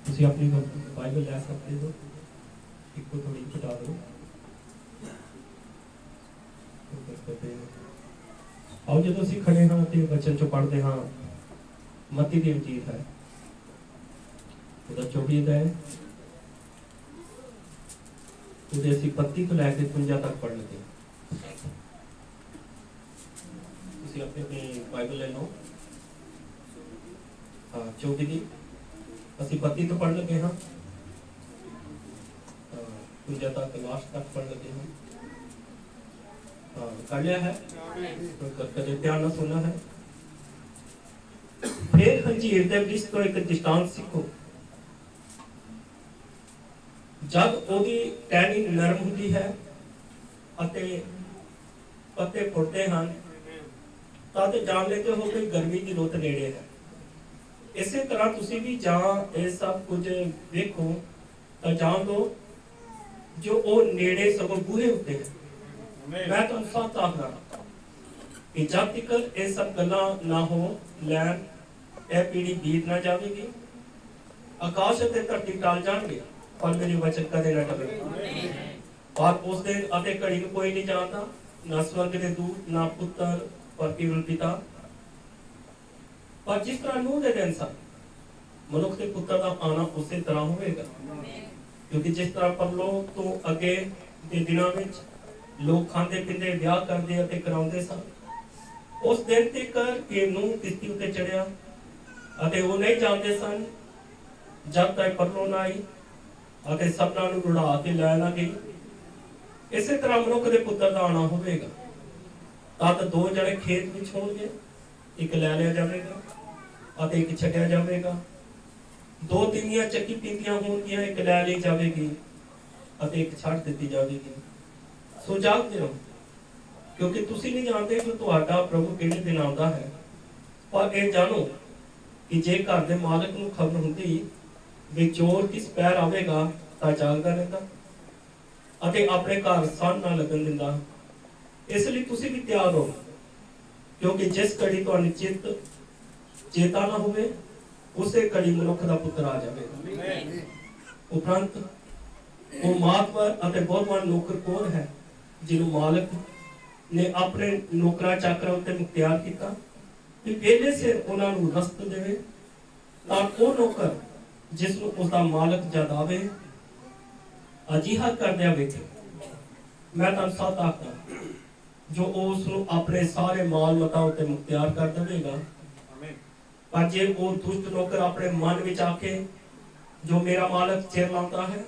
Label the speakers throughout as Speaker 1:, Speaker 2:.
Speaker 1: ਤੁਸੀਂ ਆਪਣੀ ਬਾਈਬਲ ਲੈ ਸਕਦੇ ਹੋ, ਇੱਕੋ ਥੋੜੀ ਘਟਾ ਦਿਓ। आओ जो ਅਸੀਂ ਖੜੇ ਹਾਂ ਤੇ ਬਚਨ ਚੋਂ ਪੜ੍ਹਦੇ ਹਾਂ। ਮੱਤੀ ਦੀ ਇੰਜੀਲ ਹੈ, ਉਹਦਾ 24 ਅਧਿਆਇ, ਉਹਦੇ ਅਸੀਂ 32 ਤੋਂ ਲੈ ਕੇ 52 ਤੱਕ ਪੜ੍ਹ ਲਗੇ। ਤੁਸੀਂ ਆਪਣੀ ਬਾਈਬਲ ਲੈ ਲਓ। ਹਾਂ 24 ਦੀ ਅਸੀਂ 32 ਤੋਂ ਪੜ੍ਹ ਲਗੇ ਹਾਂ, 52 ਤੱਕ ਲਾਸਟ ਤੱਕ पढ़ लगे हैं। कर लिया है तो कदे ध्यान ਨਾਲ सुनना है। फिर हंजीर ਦੇ ਬ੍ਰਿਸ਼ ਤੋਂ ਇੱਕ ਦ੍ਰਿਸ਼ਟਾਂਤ ਸਿੱਖੋ। ਜਦ ਉਹਦੀ ਟਹਿਣੀ ਨਰਮ ਹੁੰਦੀ ਹੈ ਅਤੇ ਪੱਤੇ ਫੁੱਟਦੇ ਹਨ ਤਾਂ ਤੇ ਜਾਣ ਲੈਂਦੇ ਹੋ ਕਿ ਗਰਮੀ ਦੀ ਰੁੱਤ ਨੇੜੇ ਹੈ। ਇਸੇ ਤਰ੍ਹਾਂ ਤੁਸੀਂ ਵੀ ਜਾਂ ਇਹ ਸਭ ਕੁਝ ਵੇਖੋ ਤਾਂ ਜਾਣ ਦੋ जो वो नेड़े सगों बूहे होते हैं। मैं तुम साथ आखना कि जब तक ये सब गल्लां ना हो लैन ए पीढ़ी बीत ना जाएगी। आकाश ते धरती टल जाएंगे पर मेरी वचन कदे ना टलेगी। और उस दिन अते घड़ी नूं कोई नहीं जानता, ना स्वर्ग दे दूत ना पुत्र पर केवल पिता। पर जिस तरह नूह दे दिन सन मनुख के पुत्र दा आना उसे तरह होवेगा। क्योंकि जिस तरह परलोक तो अगे के दिनों में लोग खाते पीते ब्याह करते और कराते सन, उस दिन तक कि नूह किश्ती उत्ते चढ़िया अते वो नहीं जानते सन जब तक परलो ना आई अते सबना नूं रुड़ा के लै ना गई। इसे तरह मनुख के पुत्र दा आना होवेगा। तद दो जने खेत विच होणगे, एक लै लिया जावेगा अते एक छड्डिया जावेगा। दो तिनियां चक्की पींदियां होणगियां, एक लै ली जावेगी अते एक छड़ दित्ती जावेगी। सो जागदे रहो क्योंकि तुसीं नहीं जानते कि तुहाडा प्रभु किहड़े दिन आउंदा है। पर ये जानो कि जे घर दे मालक नूं खबर हुंदी भी चोर किस पैर आवेगा तां जागदा रहिंदा अते अपने घर सन ना लगन दिंदा। इसलिए तुसीं भी तैयार रहो क्योंकि जिस घड़ी तुहाडी चित चेता ना होवे उसे घड़ी मनुख दा पुत्र आ जावेगा। उपरंत वो मातवर अते बहुतवान नौकर कौन है जिन्हों मालक ने अपने नौकरा चाकरा उत्ते मुख्तियार किया कि पहले से उन्हां नूं रस्त देवे तां वो नौकर जिस नूं उसदा मालक जदावे अजिहा करदिया वेखे। मैं तुहानूं सच आखदा जो उस नूं अपने सारे माल मता उत्ते मुख्तियार कर देवेगा। पर जे वो दुष्ट नौकर अपने मन विच आके जो मेरा मालक चिर लाता है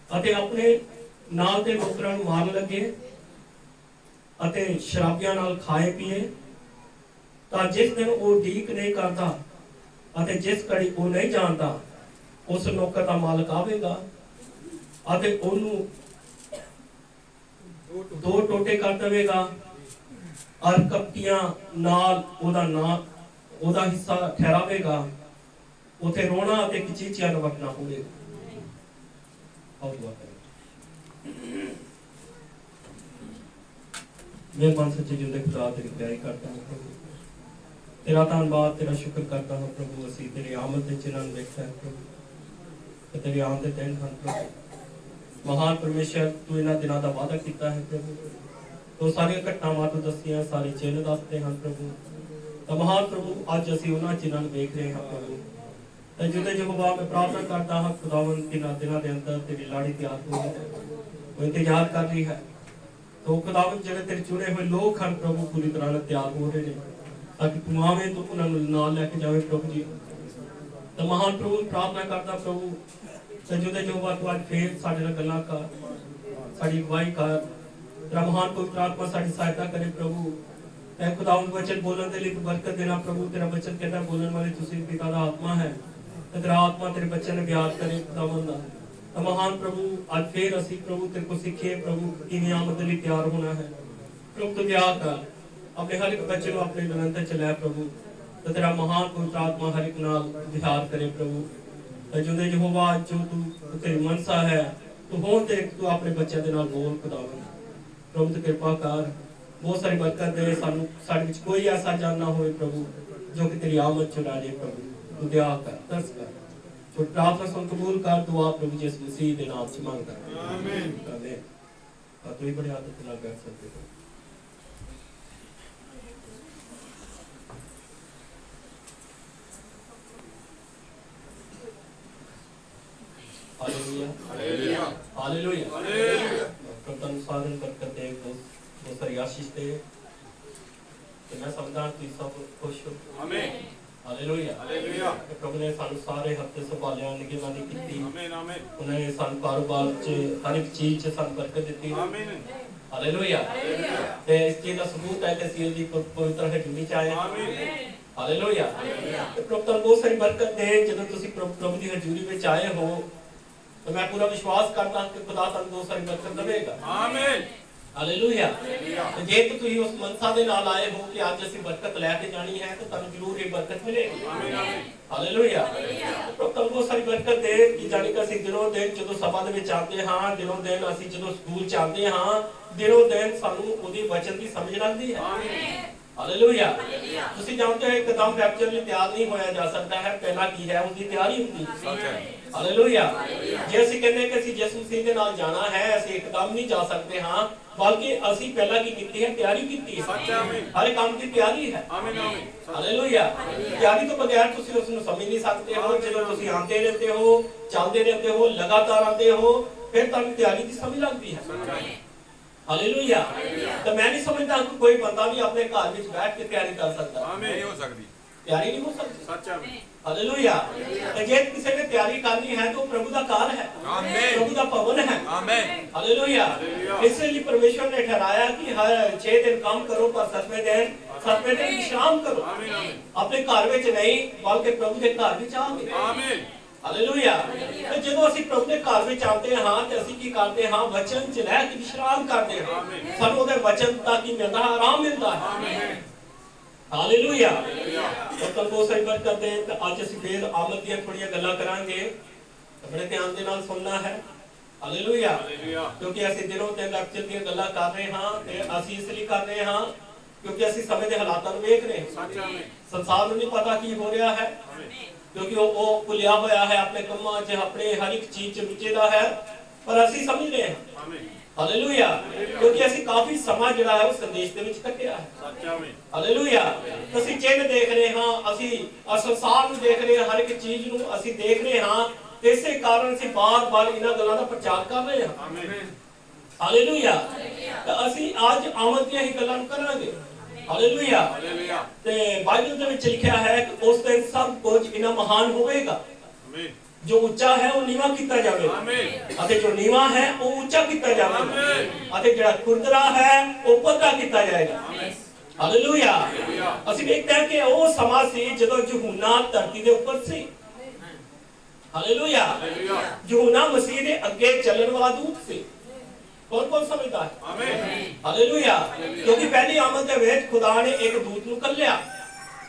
Speaker 1: अते अपने नाल दे नौकरां नूं मारन लगे अते शराबियां नाल खाए पिए तां जिस दिन वो उਡੀਕ नहीं करता अते जिस घड़ी वो नहीं जानता उस नौकर दा मालक आवेगा अते ओनू दो टोटे कर देवेगा और कपटियां नाल ओदा नाम ਉਹਦਾ ਹਿੱਸਾ ਠਹਿਰਾਵੇਗਾ। ਉਥੇ ਰੋਣਾ ਅਤੇ ਕਿਚੀਚੀਆਂ ਵਟਣਾ ਹੋਵੇਗਾ। ਆਓ ਦੁਆ ਕਰੀਏ। मैं पांच सच्चे जिंदे खुदा तेरी प्यारी करता हूं प्रभु, तेरा धन्यवाद तेरा शुक्र करता हूं प्रभु। असी तेरी आमद दे चिन्ह देखता है प्रभु ते तेरी आमद दे दिन हन प्रभु। महान परमेश्वर तू इन्हां दिनां दा वादा कीता है प्रभु। तो सारी घटनावां तू दसियां सारे चिन्ह दसदे हन प्रभु। तो महान प्रभु अज असी उन्हां चिन्हां नूं देख रहे हैं प्रभु। तो जिते यहोवा मैं प्रार्थना करता हाँ खुदावंद इन्हां दिनां दे अंदर तेरी लाड़ी तैयार हो है, वो इंतजार कर रही है। तो खुदावंद जिहड़े तेरे चुने हुए लोग हैं प्रभु पूरी तरह तैयार हो रहे हैं ताकि तू आवे तो उन्होंने नाल लैके जावे प्रभु जी। तो महान प्रभु प्रार्थना करता प्रभु तो जिते यहोवा तू अज फिर साडे नाल गल्लां कर, साडी अगवाई कर, तेरा महान पवित्र आत्मा साडी सहायता करे प्रभु। खुदावंद वचन बोलने के लिए बरकत देना प्रभु। तेरा वचन कहता बोलने वाले तुसी पिता दा आत्मा है, तेरा आत्मा तेरे बच्चे ने ब्याज करे खुदावंद। तो महान प्रभु आज फिर असी प्रभु तेरे को सीखिए प्रभु किवें आमद लई तैयार होना है प्रभु। तू ब्याह कर अपने हर एक बच्चे को अपने निरंतर चलाए प्रभु। तो तेरा महान पवित्र आत्मा हर एक नाल विहार करे प्रभु। तो जो यहोवा जो तू तेरी मनसा है तू होण ते तू अपने बच्चों के नाल बोल खुदावंद प्रभु। तू कृपा कर बहुत सारी बरकत दे सानू साडे विच कोई ऐसा जान ना होए प्रभु जो कि तेरी आमद चुरा दे प्रभु तू दया कर तरस कर जो प्रार्थना सुन कबूल कर दुआ प्रभु यीशु मसीह के नाम से मांग कर आमीन आमीन तू ही बड़ी आदत लगा कर सकते हो हालेलुया हालेलुया हालेलुया हालेलुया प्रभु अनुसार बरकत दे बहुत सारी आशीष दे तो मैं समझदा कि सब खुश हो आमीन हालेलुया हालेलुया प्रभु ने सानू सारे हफ्ते संभालिया निगरानी कीती आमीन आमीन उन्हें सानू कारोबार च हर एक चीज च सानू बरकत दी आमीन हालेलुया हालेलुया ते इस चीज का सबूत है कि सील दी पवित्र हजूरी च आए आमीन हालेलुया प्रभु तन बहुत सारी बरकत दे जब तुसी प्रभु दी हजूरी विच आए हो तो मैं पूरा विश्वास करता कि खुदा तन बहुत सारी बरकत देगा आमीन हालेलुया तो जे तो तुसी उस मनसा दे नाल आए हो कि आज ਅਸੀਂ बरकत लेके जानी है तो तन जरूर ये बरकत मिलेगी आमीन आमीन हालेलुया तो तन बहुत सारी बरकत दे कि जानी कि ਅਸੀਂ ਦਿਨੋਂ ਦਿਨ ਜਦੋਂ ਸਭਾ ਦੇ ਵਿੱਚ ਆਉਂਦੇ ਹਾਂ ਦਿਨੋਂ ਦਿਨ ਅਸੀਂ ਜਦੋਂ ਸਕੂਲ ਚ ਆਉਂਦੇ ਹਾਂ ਦਿਨੋਂ ਦਿਨ ਸਾਨੂੰ ਉਹਦੀ ਵਚਨ ਦੀ ਸਮਝ ਲੱਗਦੀ ਹੈ ਆਮੀਨ हालेलुया ਤੁਸੀਂ ਜਾਣਦੇ ਹੋ ਇੱਕਦਮ ਕੈਪਚਰ ਲਈ ਤਿਆਰ ਨਹੀਂ ਹੋਇਆ ਜਾ ਸਕਦਾ ਹੈ ਪਹਿਲਾਂ ਕੀ ਹੈ ਉਹਦੀ ਤਿਆਰੀ ਹੁੰਦੀ ਹੈ ਹਾਲੇਲੂਇਆ ਜੇ ਅਸੀਂ ਕਹਿੰਦੇ ਕਿ ਅਸੀਂ ਯਿਸੂ ਮਸੀਹ ਦੇ ਨਾਲ ਜਾਣਾ ਹੈ ਅਸੀਂ ਇੱਕਦਮ ਨਹੀਂ ਜਾ ਸਕਦੇ ਹਾਂ ਬਲਕਿ ਅਸੀਂ ਪਹਿਲਾਂ ਕੀ ਕੀਤੀ ਹੈ ਤਿਆਰੀ ਕੀਤੀ ਹੈ ਸੱਚ ਆਮੀਨ ਹਰ ਕੰਮ ਦੀ ਤਿਆਰੀ ਹੈ ਆਮੀਨ ਆਮੀਨ ਹਾਲੇਲੂਇਆ ਤਿਆਰੀ ਤੋਂ ਬਗੈਰ ਤੁਸੀਂ ਉਸ ਨੂੰ ਸਮਝ ਨਹੀਂ ਸਕਦੇ ਹੋ ਜਦੋਂ ਤੁਸੀਂ ਆਉਂਦੇ ਰਹਿੰਦੇ ਹੋ ਚੱਲਦੇ ਰਹਿੰਦੇ ਹੋ ਲਗਾਤਾਰ ਆਉਂਦੇ ਹੋ ਫਿਰ ਤੁਹਾਨੂੰ ਤਿਆਰੀ ਦੀ ਸਮਝ ਲੱਗਦੀ ਹੈ ਸੱਚ ਆਮੀਨ हालेलुया तो मैं नहीं समझता कि कोई बंदा भी अपने घर में बैठ के तैयारी कर सकता आमीन नहीं हो सकती तैयारी नहीं हो सकती सच आमीन हालेलुया तो जे किसी ने तैयारी करनी है तो प्रभु का कार है आमीन प्रभु का भवन है आमीन हालेलुया इसलिए परमेश्वर ने ठहराया कि हर 6 दिन काम करो पर 7वें दिन विश्राम करो आमीन आमीन अपने घर में नहीं बल्कि प्रभु के घर में आओगे आमीन हालेलुया तो ਜਦੋਂ ਅਸੀਂ ਪ੍ਰਭੂ ਦੇ ਘਰ ਵਿੱਚ ਆਉਂਦੇ ਹਾਂ ਤੇ ਅਸੀਂ ਕੀ ਕਰਦੇ ਹਾਂ ਵਚਨ ਚ ਰਹਿ ਕੇ ਵਿਸ਼ਰਾਮ ਕਰਦੇ ਹਾਂ ਸਾਨੂੰ ਉਹਦੇ ਵਚਨ ਦਾ ਕੀ ਮਿਲਦਾ ਹੈ ਆਰਾਮ ਮਿਲਦਾ ਹੈ ਆਮੀਨ ਹਾਲੇਲੂਇਆ ਤਾਂ ਬਹੁਤ ਸਾਰੀ ਬਰਕਤ ਦੇ ਤੇ ਅੱਜ ਅਸੀਂ ਫੇਰ ਆਮਦ ਦੀਆਂ ਥੋੜੀਆਂ ਗੱਲਾਂ ਕਰਾਂਗੇ ਬੜੇ ਧਿਆਨ ਦੇ ਨਾਲ ਸੁਣਨਾ ਹੈ ਹਾਲੇਲੂਇਆ ਕਿਉਂਕਿ ਅਸੀਂ ਦਿਨੋਂ ਦਿਨ ਲੈਕਚਰ ਦੀਆਂ ਗੱਲਾਂ ਕਰ ਰਹੇ ਹਾਂ ਤੇ ਅਸੀਂ ਇਸ ਲਈ ਕਰ ਰਹੇ ਹਾਂ ਕਿਉਂਕਿ ਅਸੀਂ ਸਮੇਂ ਦੇ ਹਾਲਾਤਾਂ ਨੂੰ ਵੇਖ ਰਹੇ ਹਾਂ ਸੱਚ ਆਮੀਨ ਸੰਸਾਰ ਨੂੰ ਨਹੀਂ ਪਤਾ ਕੀ ਹੋ ਰਿਹਾ ਹੈ क्योंकि वो भुलिया होया है अपने कम्मां च अपने हर एक चीज च रुचेदा है पर ਅਸੀਂ ਸਮਝ ਰਹੇ ਹਾਂ ਆਮੀਨ ਹਾਲੇਲੂਇਆ ਕਿਉਂਕਿ ਅਸੀਂ ਕਾਫੀ ਸਮਾਂ ਜਿਹੜਾ ਹੈ ਉਹ ਸੰਦੇਸ਼ ਦੇ ਵਿੱਚ ਕੱਟਿਆ ਹੈ ਸੱਚ ਆਮੀਨ ਹਾਲੇਲੂਇਆ ਅਸੀਂ ਚਿੰਨ ਦੇਖ ਰਹੇ ਹਾਂ ਅਸੀਂ ਸੰਸਾਰ ਨੂੰ ਦੇਖ ਰਹੇ ਹਾਂ ਹਰ ਇੱਕ ਚੀਜ਼ ਨੂੰ ਅਸੀਂ ਦੇਖ ਰਹੇ ਹਾਂ ਇਸੇ ਕਾਰਨ ਅਸੀਂ ਬਾਰ-ਬਾਰ ਇਹਨਾਂ ਗੱਲਾਂ ਦਾ ਪ੍ਰਚਾਰ ਕਰ ਰਹੇ ਹਾਂ ਆਮੀਨ ਹਾਲੇਲੂਇਆ ਤਾਂ ਅਸੀਂ ਅੱਜ ਆਮਦ ਦੀਆਂ ਹੀ ਗੱਲਾਂ ਕਰਾਂਗੇ हालेलुया हालेलुया ते बाइबल ਦੇ ਵਿੱਚ ਲਿਖਿਆ ਹੈ ਕਿ ਉਸ ਦਿਨ ਸਭ ਕੁਝ ਇਨਾ ਮਹਾਨ ਹੋਵੇਗਾ ਆਮੀਨ ਜੋ ਉੱਚਾ ਹੈ ਉਹ ਨੀਵਾਂ ਕੀਤਾ ਜਾਵੇਗਾ ਆਮੀਨ ਅਤੇ ਜੋ ਨੀਵਾਂ ਹੈ ਉਹ ਉੱਚਾ ਕੀਤਾ ਜਾਵੇਗਾ ਆਮੀਨ ਅਤੇ ਜਿਹੜਾ ਖੁਰਦਰਾ ਹੈ ਉਹ ਪੱਕਾ ਕੀਤਾ ਜਾਏਗਾ ਆਮੀਨ ਹਾਲੇਲੂਇਆ ਅਸੀਂ ਵੇਖਦੇ ਹਾਂ ਕਿ ਉਹ ਸਮਾਂ ਸੀ ਜਦੋਂ ਯਹੂਨਾ ਧਰਤੀ ਦੇ ਉੱਪਰ ਸੀ ਹਾਲੇਲੂਇਆ ਯਹੂਨਾ ਮਸੀਹ ਦੇ ਅੱਗੇ ਚੱਲਣ ਵਾਲਾ ਦੂਤ ਸੀ कौन समझता है आमीन हालेलुया क्योंकि पहली आमद के वेच खुदा ने एक दूत नु कल्ल्या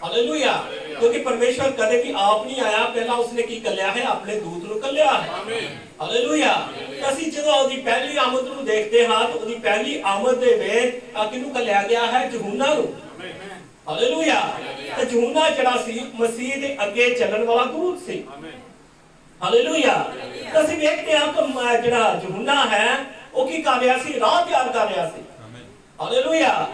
Speaker 1: हालेलुया क्योंकि परमेश्वर कदे भी आप नहीं आया पहला उसने की कल्ल्या है अपने दूत नु कल्ल्या है आमीन हालेलुया ਅਸੀਂ ਜਦੋਂ ਉਹਦੀ ਪਹਿਲੀ ਆਮਦ ਨੂੰ ਦੇਖਦੇ ਹਾਂ ਤਾਂ ਉਹਦੀ ਪਹਿਲੀ ਆਮਦ ਦੇ ਵਿੱਚ ਕਿਹਨੂੰ ਕਲਿਆ ਗਿਆ ਹੈ ਯਹੂਨਾ ਨੂੰ ਆਮੀਨ ਹਾਲੇਲੁਇਆ ਤੇ ਯਹੂਨਾ ਜਿਹੜਾ ਸੀ ਮਸੀਹ ਦੇ ਅੱਗੇ ਚੱਲਣ ਵਾਲਾ ਦੂਤ ਸੀ ਆਮੀਨ ਹਾਲੇਲੁਇਆ ਅਸੀਂ ਵੇਖਦੇ ਹਾਂ ਕਿ ਜਿਹੜਾ ਯਹੂਨਾ ਹੈ ਉਹ ਕੀ ਕਰ ਰਿਹਾ ਸੀ ਰਾਹ ਤਿਆਰ ਕਰ ਰਿਹਾ ਸੀ ਆਮੀਨ ਹਾਲੇਲੂਇਆ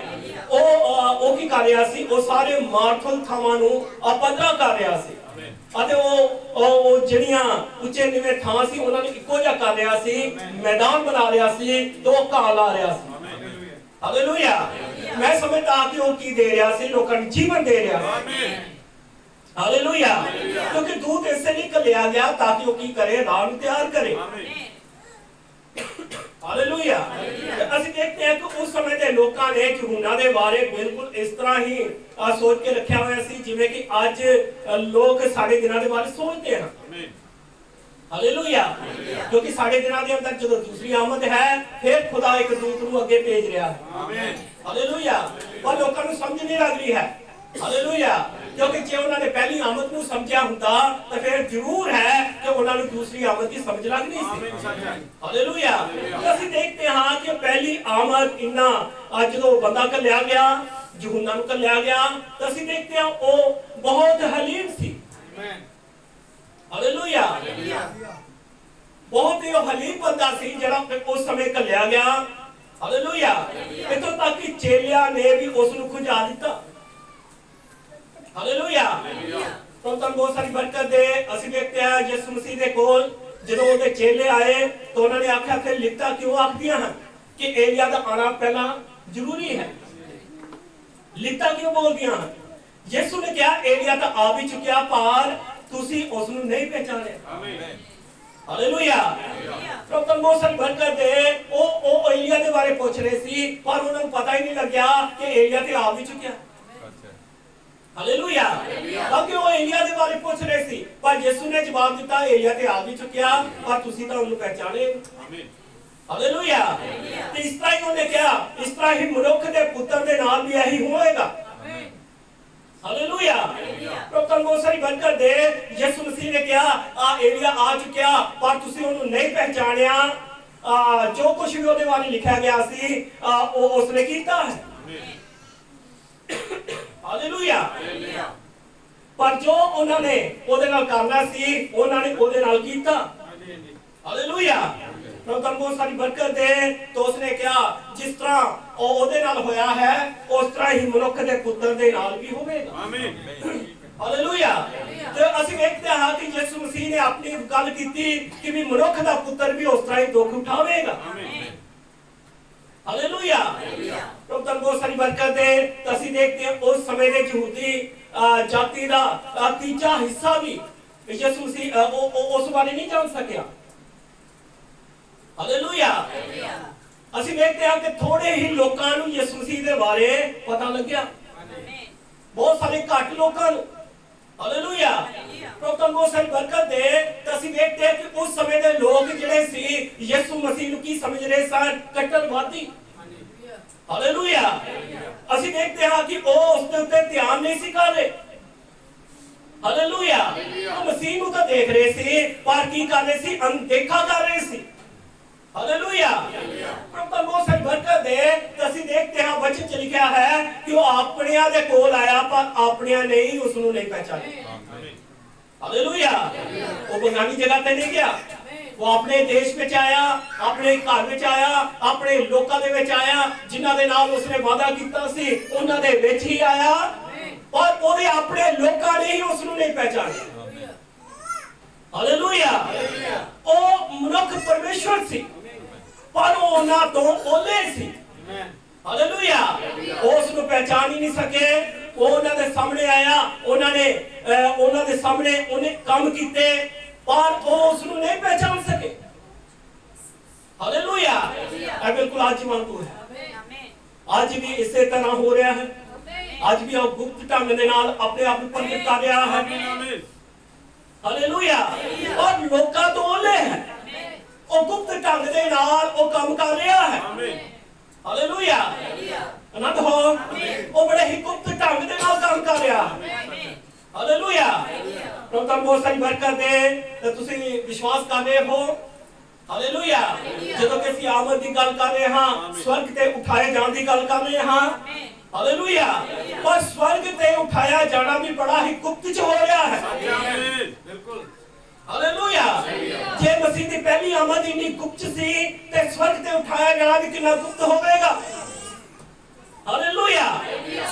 Speaker 1: ਉਹ ਕੀ ਕਰ ਰਿਹਾ ਸੀ ਉਹ ਸਾਰੇ ਮਾਰਥਲ ਥਾਵਾਂ ਨੂੰ ਪੱਧਰਾ ਕਰ ਰਿਹਾ ਸੀ ਆਮੀਨ ਅਤੇ ਉਹ ਜਿਹੜੀਆਂ ਉੱਚੇ ਨੀਵੇਂ ਥਾਂ ਸੀ ਉਹਨਾਂ ਨੂੰ ਇੱਕੋ ਜਿਹਾ ਕਰ ਰਿਹਾ ਸੀ ਮੈਦਾਨ ਬਣਾ ਰਿਹਾ ਸੀ ਤੇ ਉਹ ਘਾਹ ਲਾ ਰਿਹਾ ਸੀ ਆਮੀਨ ਹਾਲੇਲੂਇਆ ਮੈਂ ਸਮਝਦਾ ਕਿ ਉਹ ਕੀ ਦੇ ਰਿਹਾ ਸੀ ਲੋਕਾਂ ਨੂੰ ਜੀਵਨ ਦੇ ਰਿਹਾ ਸੀ ਆਮੀਨ ਹਾਲੇਲੂਇਆ ਕਿਉਂਕਿ ਦੂਤ ਇਸੇ ਲਈ ਘੱਲਿਆ ਗਿਆ ਤਾਂ ਕਿ ਉਹ ਕੀ ਕਰੇ ਰਾਹ ਨੂੰ ਤਿਆਰ ਕਰੇ ਆਮੀਨ हालेलुया ਅਸੀਂ ਦੇਖਦੇ ਹਾਂ ਕਿ ਉਸ ਸਮੇਂ ਦੇ ਲੋਕਾਂ ਨੇ ਯਹੂਨਾ ਦੇ ਬਾਰੇ ਬਿਲਕੁਲ ਇਸ ਤਰ੍ਹਾਂ ਹੀ ਸੋਚ ਕੇ ਰੱਖਿਆ ਹੋਇਆ ਸੀ ਜਿਵੇਂ ਕਿ ਅੱਜ ਲੋਕ ਸਾਡੇ ਦਿਨਾਂ ਦੇ ਬਾਰੇ ਸੋਚਦੇ ਹਨ ਆਮੀਨ ਹਾਲੇਲੂਇਆ ਕਿਉਂਕਿ ਸਾਡੇ ਦਿਨਾਂ ਦੇ ਅੰਦਰ ਜਦੋਂ ਦੂਸਰੀ ਆਮਦ ਹੈ ਫਿਰ ਖੁਦਾ ਇੱਕ ਦੂਤ ਨੂੰ ਅੱਗੇ ਭੇਜ ਰਿਹਾ ਹੈ ਆਮੀਨ ਹਾਲੇਲੂਇਆ ਪਰ ਲੋਕਾਂ ਨੂੰ ਸਮਝ ਨਹੀਂ ਲੱਗ ਰਹੀ ਹੈ ਹਾਲੇਲੂਇਆ क्योंकि जे उन्होंने पहली आमद को समझा हुंदा तो फिर जरूर है कि उन्होंने दूसरी आमद की समझ लगनी सी। हालेलुया। तो ਅਸੀਂ देखते हां कि पहली आमद इन्ना जो बंदा घल्लिया गया यूहन्ना ਨੂੰ ਘੱਲਿਆ ਗਿਆ तो ਅਸੀਂ देखते हां वो बहुत हलीम सी। हालेलुया। बहुत ही हलीम बंदा सी ਜਿਹੜਾ उस समय ਘੱਲਿਆ ਗਿਆ। हालेलुया। इतों तक कि चेलियां ने भी उसनु खुजा दिता। हालेलुया। तो तन बहुत सारी बरकत दे ਅਸੀਂ देखते हैं यीशु मसीह ਦੇ ਕੋਲ ਜਦੋਂ ਉਹਦੇ ਚੇਲੇ ਆਏ तो उन्होंने आख्या कि लिखता क्यों आखदियां हैं कि एलिया ਦਾ आना पहला जरूरी है। लिखता क्यों बोलदियां हैं? यीशु ने कहा एलिया तो आ भी चुकिया पर तुसी उसनु नहीं पहचाने। आमीन। हालेलुया। तो तन बहुत सारी बरकत दे ओ एलिया के बारे पूछ रहे सी पर उन्हें पता ही नहीं लग्या कि एलिया ते आ भी चुकिया। हालेलुया। क्योंकि वो एलिया के बारे पूछ रहे सी पर यीशु ने जवाब दिता एलिया ते आ भी चुकिया पर तुसी तो उन्हें पहचाने। आमीन। हालेलुया। तो इस तरह ही उन्होंने कहा इस तरह ही मनुख के पुत्र के नाल भी यही होएगा। हालेलुया। तो तन बहुत सारी बरकत दे यीशु मसीह ने कहा आ एलिया आ चुकिया पर तुसी उन्हें नहीं पहचानिया। जो कुछ भी ਉਹਦੇ ਬਾਰੇ ਲਿਖਿਆ ਗਿਆ ਸੀ ਉਹ ਉਸਨੇ ਕੀਤਾ ਹੈ। ਹਾਲੇਲੂਇਆ। ਪਰ ਜੋ ਉਹਨਾਂ ਨੇ ਉਹਦੇ ਨਾਲ ਕਰਨਾ ਸੀ ਉਹਨਾਂ ਨੇ ਉਹਦੇ ਨਾਲ ਕੀਤਾ। ਹਾਲੇਲੂਇਆ। तो तन बहुत सारी बरकत दे तो उसने कहा जिस तरह ਉਹਦੇ ਨਾਲ ਹੋਇਆ ਹੈ ਉਸ ਤਰ੍ਹਾਂ ਹੀ ਮਨੁੱਖ ਦੇ ਪੁੱਤਰ ਦੇ ਨਾਲ ਵੀ ਹੋਵੇਗਾ। ਆਮੀਨ। ਹਾਲੇਲੂਇਆ। ਤੇ ਅਸੀਂ ਵੇਖਦੇ ਹਾਂ ਕਿ ਯਿਸੂ ਮਸੀਹ ਨੇ ਆਪਣੀ ਗੱਲ ਕੀਤੀ ਕਿ ਵੀ ਮਨੁੱਖ ਦਾ ਪੁੱਤਰ ਵੀ ਉਸ ਤਰ੍ਹਾਂ ਹੀ ਦੁੱਖ ਉਠਾਵੇਗਾ। ਆਮੀਨ। हालेलुया। तो तन बहुत सारी बरकत दे तो ਅਸੀਂ देखते हैं उस समय ਦੇ ਯਹੂਦੀ ਜਾਤੀ ਦਾ ਤੀਜਾ ਹਿੱਸਾ ਵੀ ਯਿਸੂ ਮਸੀਹ ਉਸ ਬਾਰੇ ਨਹੀਂ ਜਾਣ ਸਕਿਆ। हालेलुया। ਅਸੀਂ ਵੇਖਦੇ ਹਾਂ ਕਿ ਥੋੜੇ ਹੀ ਲੋਕਾਂ ਨੂੰ ਯਿਸੂ ਮਸੀਹ ਦੇ ਬਾਰੇ ਪਤਾ ਲੱਗਿਆ। ਬਹੁਤ ਸਾਰੇ ਘੱਟ ਲੋਕਾਂ ਨੂੰ। हालेलुया। तो तन बहुत सारी बरकत दे तो ਅਸੀਂ ਵੇਖਦੇ ਹਾਂ ਕਿ ਉਸ ਸਮੇਂ ਦੇ ਲੋਕ ਜਿਹੜੇ ਸੀ ਯਿਸੂ ਮਸੀਹ ਨੂੰ ਕੀ ਸਮਝ ਰਹੇ ਸਨ? ਕੱਟੜਵਾਦੀ। हालेलुया। ਅਸੀਂ ਦੇਖਦੇ ਹਾਂ ਕਿ ਉਹ ਉਸ ਦੇ ਉੱਤੇ ਧਿਆਨ ਨਹੀਂ ਸੀ ਕਰ ਰਹੇ। हालेलुया। ਉਹ ਮਸੀਹ ਨੂੰ ਤਾਂ ਦੇਖ ਰਹੇ ਸੀ ਪਰ ਕੀ ਕਰ ਰਹੇ ਸੀ? ਅਣਦੇਖਾ ਕਰ ਰਹੇ ਸੀ। हालेलुया। तो बहुत सारी बरकत दे तो ਅਸੀਂ देखते हैं वचन ਚ ਲਿਖਿਆ है कि वो ਆਪਣਿਆਂ ਦੇ ਕੋਲ ਆਇਆ ਪਰ ਆਪਣਿਆਂ ਨੇ ਹੀ ਉਸ ਨੂੰ ਨਹੀਂ ਪਛਾਣਿਆ। हालेलुया। वो बगानी जगह ਤੇ नहीं गया। वो अपने देश ਵਿੱਚ ਆਇਆ ਆਪਣੇ ਘਰ ਵਿੱਚ ਆਇਆ ਆਪਣੇ ਲੋਕਾਂ ਦੇ ਵਿੱਚ ਆਇਆ ਜਿਨ੍ਹਾਂ ਦੇ ਨਾਲ ਉਸਨੇ ਵਾਅਦਾ ਕੀਤਾ ਸੀ ਉਹਨਾਂ ਦੇ ਵਿੱਚ ਹੀ ਆਇਆ ਪਰ ਉਹਦੇ ਆਪਣੇ ਲੋਕਾਂ ਨੇ ਹੀ ਉਸ ਨੂੰ ਨਹੀਂ ਪਛਾਣਿਆ। हालेलुया। ਉਹ ਮਨੁੱਖ ਪਰਮੇਸ਼ਵਰ ਸੀ पर ਉਹਨਾਂ ਤੋਂ ਓਲੇ ਸੀ। हालेलुया। ਉਸ ਨੂੰ ਪਹਿਚਾਨ ਹੀ ਨਹੀਂ ਸਕੇ। ਉਹ ਉਹਨਾਂ ਦੇ ਸਾਹਮਣੇ ਆਇਆ ਉਹਨਾਂ ਦੇ ਸਾਹਮਣੇ ਉਹਨੇ ਕੰਮ ਕੀਤੇ ਪਰ ਉਹ ਉਸ ਨੂੰ ਨਹੀਂ ਪਹਿਚਾਨ ਸਕੇ। हालेलुया। ਇਹ ਬਿਲਕੁਲ ਅੱਜ ਵਾਂਗੂ ਹੈ। ਅੱਜ ਵੀ ਇਸੇ ਤਰ੍ਹਾਂ ਹੋ ਰਿਹਾ ਹੈ। ਅੱਜ ਵੀ ਉਹ ਗੁਪਤ ਢੰਗ ਦੇ ਨਾਲ ਆਪਣੇ ਆਪ ਨੂੰ ਪ੍ਰਗਟ ਕਰ ਰਿਹਾ ਹੈ। हालेलुया। और ਲੋਕਾਂ ਤੋਂ ਓਲੇ ਹੈ। ਉਹ ਗੁਪਤ ਢੰਗ ਦੇ ਨਾਲ ਉਹ ਕੰਮ ਕਰ ਰਿਹਾ ਹੈ। ਆਮੀਨ। ਹਾਲੇਲੂਇਆ। ਆਨੰਦ ਹੋ। ਉਹ ਬੜੇ ਹੀ ਗੁਪਤ ਢੰਗ ਦੇ ਨਾਲ ਕੰਮ ਕਰ ਰਿਹਾ ਹੈ। ਆਮੀਨ। ਹਾਲੇਲੂਇਆ। ਪ੍ਰਭੂ ਤੁਹਾਨੂੰ ਬਹੁਤ ਸਾਰੀ ਬਰਕਤ ਦੇ ਤੇ ਤੁਸੀਂ ਵਿਸ਼ਵਾਸ ਕਰ ਰਹੇ ਹੋ। ਹਾਲੇਲੂਇਆ। ਜਦੋਂ ਕਿ ਅਸੀਂ ਆਮਦ ਦੀ ਗੱਲ ਕਰ ਰਹੇ ਹਾਂ ਸਵਰਗ ਤੇ ਉਠਾਏ ਜਾਣ ਦੀ ਗੱਲ ਕਰ ਰਹੇ ਹਾਂ। हालेलुया। पर स्वर्ग ते उठाया जाना भी बड़ा ही गुप्त च हो रहा है। आमीन। बिल्कुल। हालेलुया। जे मसीह दी पहली आमद इतनी गुप्त सी ते स्वर्ग ते उठाया जाना भी कितना गुप्त होवेगा। हालेलुया।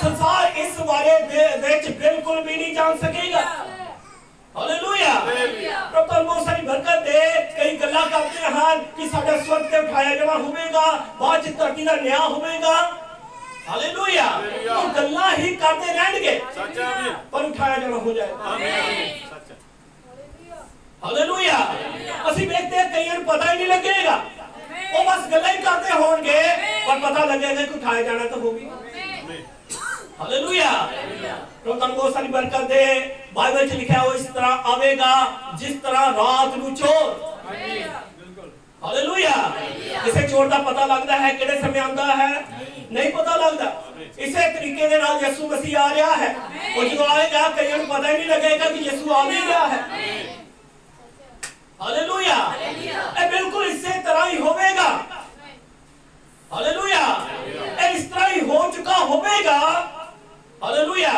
Speaker 1: संसार इस बारे विच बिल्कुल भी नहीं जान सकेगा। हालेलुया। प्रभु बहुत सारी बरकत दे कई गल्लां करते हैं कि साडा स्वर्ग ते उठाया जाना होवेगा बाद च धरती दा न्याय होवेगा। हालेलुया। वो गल्लां ही करते रहेंगे पर उठाया जाना हो जाएगा। आमीन। हालेलुया। ਅਸੀਂ ਵੇਖਦੇ ਕਈਆਂ ਨੂੰ ਪਤਾ ਹੀ ਨਹੀਂ ਲੱਗੇਗਾ ਉਹ ਬਸ ਗੱਲਾਂ ਹੀ ਕਰਦੇ ਹੋਣਗੇ ਪਰ ਪਤਾ ਲੱਗੇਗਾ ਕਿ ਉਠਾਇਆ ਜਾਣਾ ਤਾਂ ਹੋਗੀ। हालेलुया। तो ਤੁਹਾਨੂੰ ਬਹੁਤ ਸਾਰੀ ਬਰਕਤ ਦੇ ਬਾਈਬਲ 'ਚ ਲਿਖਿਆ ਉਹ ਇਸ ਤਰ੍ਹਾਂ ਆਵੇਗਾ ਜਿਸ ਤਰ੍ਹਾਂ ਰਾਤ ਨੂੰ ਚੋਰ। ਆਮੀਨ। ਬਿਲਕੁਲ। ਹਾਲੇਲੂਇਆ। ਕਿਸੇ ਚੋਰ ਦਾ ਪਤਾ ਲੱਗਦਾ ਹੈ ਕਿਹੜੇ ਸਮੇਂ ਆਉਂਦਾ ਹੈ? ਨਹੀਂ ਪਤਾ ਲੱਗਦਾ। ਇਸੇ ਤਰੀਕੇ ਦੇ ਨਾਲ ਯਿਸੂ ਮਸੀਹ ਆ ਰਿਹਾ ਹੈ। ਉਹ ਜਦੋਂ ਆਏਗਾ ਕਈਆਂ ਨੂੰ ਪਤਾ ਹੀ ਨਹੀਂ ਲੱਗੇਗਾ ਕਿ ਯਿਸੂ ਆ ਵੀ ਰਿਹਾ ਹੈ। ਹਾਲੇਲੂਇਆ। ਇਹ ਬਿਲਕੁਲ ਇਸੇ ਤਰ੍ਹਾਂ ਹੀ ਹੋਵੇਗਾ। ਹਾਲੇਲੂਇਆ। ਇਹ ਇਸ ਤਰ੍ਹਾਂ ਹੀ ਹੋ ਚੁੱਕਾ ਹੋਵੇਗਾ। ਹਾਲੇਲੂਇਆ।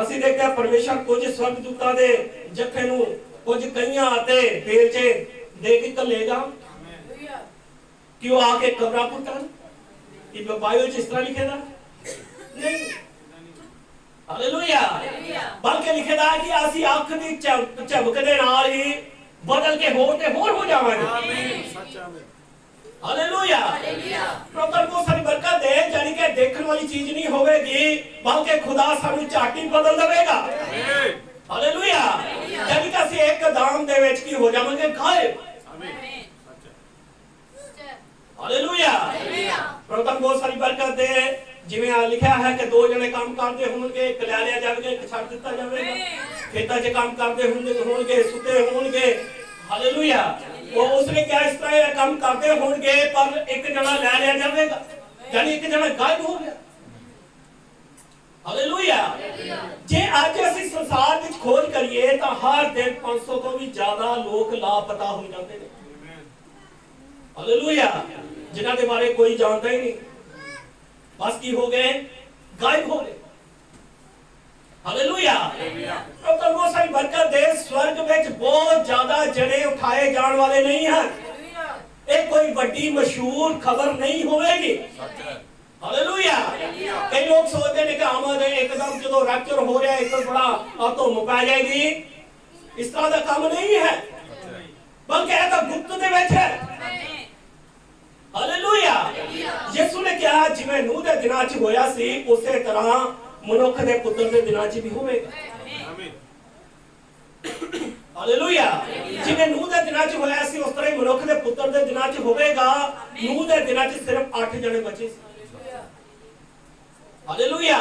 Speaker 1: ਅਸੀਂ ਦੇਖਦੇ ਹਾਂ ਪਰਮੇਸ਼ਰ ਕੁਝ ਸਵਰਗਦੂਤਾਂ ਦੇ ਜਥੇ ਨੂੰ ਕੁਝ ਕਈਆਂ ਅਤੇ ਬੇਲਚੇ ਦੇ ਕੇ ਘੱਲੇਗਾ ਕਿ ਉਹ ਆ ਕੇ ਕਬਰਾਂ ਪੁੱਟਣ। ਕਿ ਬਾਈਬਲ 'ਚ ਇਸ ਤਰ੍ਹਾਂ ਲਿਖਿਆ ਨਹੀਂ। ਹਾਲੇਲੂਇਆ। ਬਲਕਿ ਲਿਖਿਆ ਕਿ ਅਸੀਂ ਅੱਖ ਦੀ ਝਪਕ ਦੇ ਨਾਲ ਹੀ ਬਦਲ ਕੇ ਹੋਰ ਤੇ ਹੋਰ ਹੋ ਜਾਵਾਂਗੇ। ਆਮੀਨ। ਸੱਚ ਆਮੀਨ। ਹਾਲੇਲੂਇਆ। ਪ੍ਰਭੂ ਕੋ ਸਾਰੀ ਬਰਕਤ ਦੇ, ਜਾਨੀ ਕਿ ਦੇਖਣ ਵਾਲੀ ਚੀਜ਼ ਨਹੀਂ ਹੋਵੇਗੀ ਬਲਕਿ ਖੁਦਾ ਸਾਨੂੰ ਝਾਟੀ ਬਦਲ ਦੇਵੇਗਾ। ਆਮੀਨ। ਹਾਲੇਲੂਇਆ। ਜਾਨੀ ਕਿ ਅਸੀਂ ਇੱਕਦਮ ਦੇ ਵਿੱਚ ਕੀ ਹੋ ਜਾਵਾਂਗੇ? ਗਾਇਬ। ਆਮੀਨ। ਹਾਲੇਲੂਇਆ। ਪ੍ਰਭੂ ਕੋ ਸਾਰੀ ਬਰਕਤ ਦੇ। ਜਿਵੇਂ ਆ ਲਿਖਿਆ ਹੈ ਕਿ ਦੋ ਜਣੇ ਕੰਮ ਕਰਦੇ ਹੋਣਗੇ, ਇੱਕ ਲੈ ਲਿਆ ਜਾਵੇਗਾ, ਇੱਕ ਛੱਡ ਦਿੱਤਾ ਜਾਵੇਗਾ। ਖੇਤਾਂ 'ਚ ਕੰਮ ਕਰਦੇ ਹੋਣਗੇ, ਸੁੱਤੇ ਹੋਣਗੇ। ਹਾਲੇਲੂਇਆ। ਉਹ ਉਸਨੇ ਕਿਹਾ ਇਸ ਤਰ੍ਹਾਂ ਇਹ ਕੰਮ ਕਰਦੇ ਹੋਣਗੇ ਪਰ ਇੱਕ ਜਣਾ ਲੈ ਲਿਆ ਜਾਵੇਗਾ, ਯਾਨੀ ਇੱਕ ਜਣਾ ਗਾਇਬ ਹੋ ਗਿਆ। ਹਾਲੇਲੂਇਆ। ਜੇ ਅੱਜ ਅਸੀਂ ਸੰਸਾਰ ਵਿੱਚ ਖੋਜ ਕਰੀਏ ਤਾਂ ਹਰ ਦਿਨ 500 ਤੋਂ ਵੀ ਜ਼ਿਆਦਾ ਲੋਕ ਲਾਪਤਾ ਹੋ ਜਾਂਦੇ ਨੇ। ਹਾਲੇਲੂਇਆ। ਜਿਨ੍ਹਾਂ ਦੇ ਬਾਰੇ ਕੋਈ ਜਾਣਦਾ ਹੀ ਨਹੀਂ, ਬਸ ਕੀ ਹੋ ਗਏ? ਗਾਇਬ ਹੋ ਗਏ। ਹਾਲੇਲੂਇਆ। ਪ੍ਰਭੂ ਬਹੁਤ ਸਾਰੀ ਬਰਕਤ ਦੇ। ਸਵਰਗ ਵਿੱਚ ਬਹੁਤ ਜ਼ਿਆਦਾ ਜਣੇ ਉਠਾਏ ਜਾਣ ਵਾਲੇ ਨਹੀਂ ਹਨ। ਇਹ ਕੋਈ ਵੱਡੀ ਮਸ਼ਹੂਰ ਖਬਰ ਨਹੀਂ ਹੋਵੇਗੀ। ਹਾਲੇਲੂਇਆ। ਕਈ ਲੋਕ ਸੋਚਦੇ ਨੇ ਕਿ ਆਮਦ ਇੱਕਦਮ ਜਦੋਂ ਰੈਪਚਰ ਹੋ ਰਿਹਾ ਇੱਕ ਬੜਾ ਧੁੰਮ ਪੈ ਜਾਏਗੀ। ਇਸ ਤਰ੍ਹਾਂ ਦਾ ਕੰਮ ਨਹੀਂ ਹੈ, ਬਲਕਿ ਇਹ ਤਾਂ ਗੁਪਤ ਦੇ ਵਿੱਚ ਹੈ। ਹਾਲੇਲੂਇਆ। ਯਿਸੂ ਨੇ ਕਿਹਾ ਜਿਵੇਂ ਨੂਹ ਦੇ ਦਿਨਾਂ 'ਚ ਹੋਇਆ ਸੀ ਉਸੇ ਤਰ੍ਹਾਂ ਮਨੁੱਖ ਦੇ ਪੁੱਤਰ ਦੇ ਦਿਨਾਂ 'ਚ ਵੀ ਹੋਵੇਗਾ। ਆਮੀਨ। ਹਾਲੇਲੂਇਆ। ਜਿਵੇਂ ਨੂਹ ਦੇ ਦਿਨਾਂ 'ਚ ਹੋਇਆ ਸੀ ਉਸ ਤਰ੍ਹਾਂ ਹੀ ਮਨੁੱਖ ਦੇ ਪੁੱਤਰ ਦੇ ਦਿਨਾਂ 'ਚ ਹੋਵੇਗਾ। ਨੂਹ ਦੇ ਦਿਨਾਂ 'ਚ ਸਿਰਫ 8 ਜਣੇ ਬਚੇ ਸੀ। ਹਾਲੇਲੂਇਆ।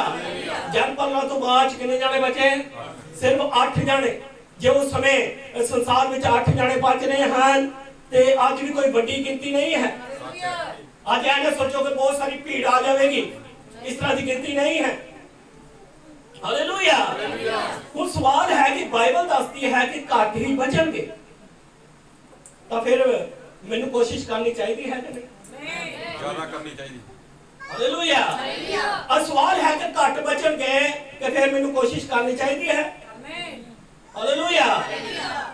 Speaker 1: ਜਨ ਪਰਲਾ ਤੋਂ ਬਾਅਦ ਕਿੰਨੇ ਜਣੇ ਬਚੇ? ਸਿਰਫ 8 ਜਣੇ। ਜੇ ਉਸ ਸਮੇਂ ਸੰਸਾਰ ਵਿੱਚ 8 ਜਣੇ ਬਚ ਰਹੇ ਹਨ ਤੇ ਅੱਜ ਵੀ ਕੋਈ ਵੱਡੀ ਗਿਣਤੀ ਨਹੀਂ ਹੈ। ਅੱਜ ਇਹ ਨਾ ਸੋਚੋ ਕਿ ਬਹੁਤ ਸਾਰੀ ਭੀੜ ਆ ਜਾਵੇਗੀ, ਇਸ ਤਰ੍ਹਾਂ ਦੀ ਗਿਣਤੀ ਨਹੀਂ ਹੈ। ਹਾਲੇਲੂਇਆ। ਹੁਣ ਸਵਾਲ ਹੈ ਕਿ ਬਾਈਬਲ ਦੱਸਦੀ ਹੈ ਕਿ ਘੱਟ ਹੀ ਬਚਣਗੇ, ਤਾਂ ਫਿਰ ਮੈਨੂੰ ਕੋਸ਼ਿਸ਼ ਕਰਨੀ ਚਾਹੀਦੀ ਹੈ ਕਿ ਨਹੀਂ? ਜ਼ਿਆਦਾ ਕਰਨੀ ਚਾਹੀਦੀ। ਹਾਲੇਲੂਇਆ। ਆ ਸਵਾਲ ਹੈ ਕਿ ਘੱਟ ਬਚਣਗੇ ਕਿ ਫਿਰ ਮੈਨੂੰ ਕੋਸ਼ਿਸ਼ ਕਰਨੀ ਚਾਹੀਦੀ ਹੈ। ਹਾਲੇਲੂਇਆ।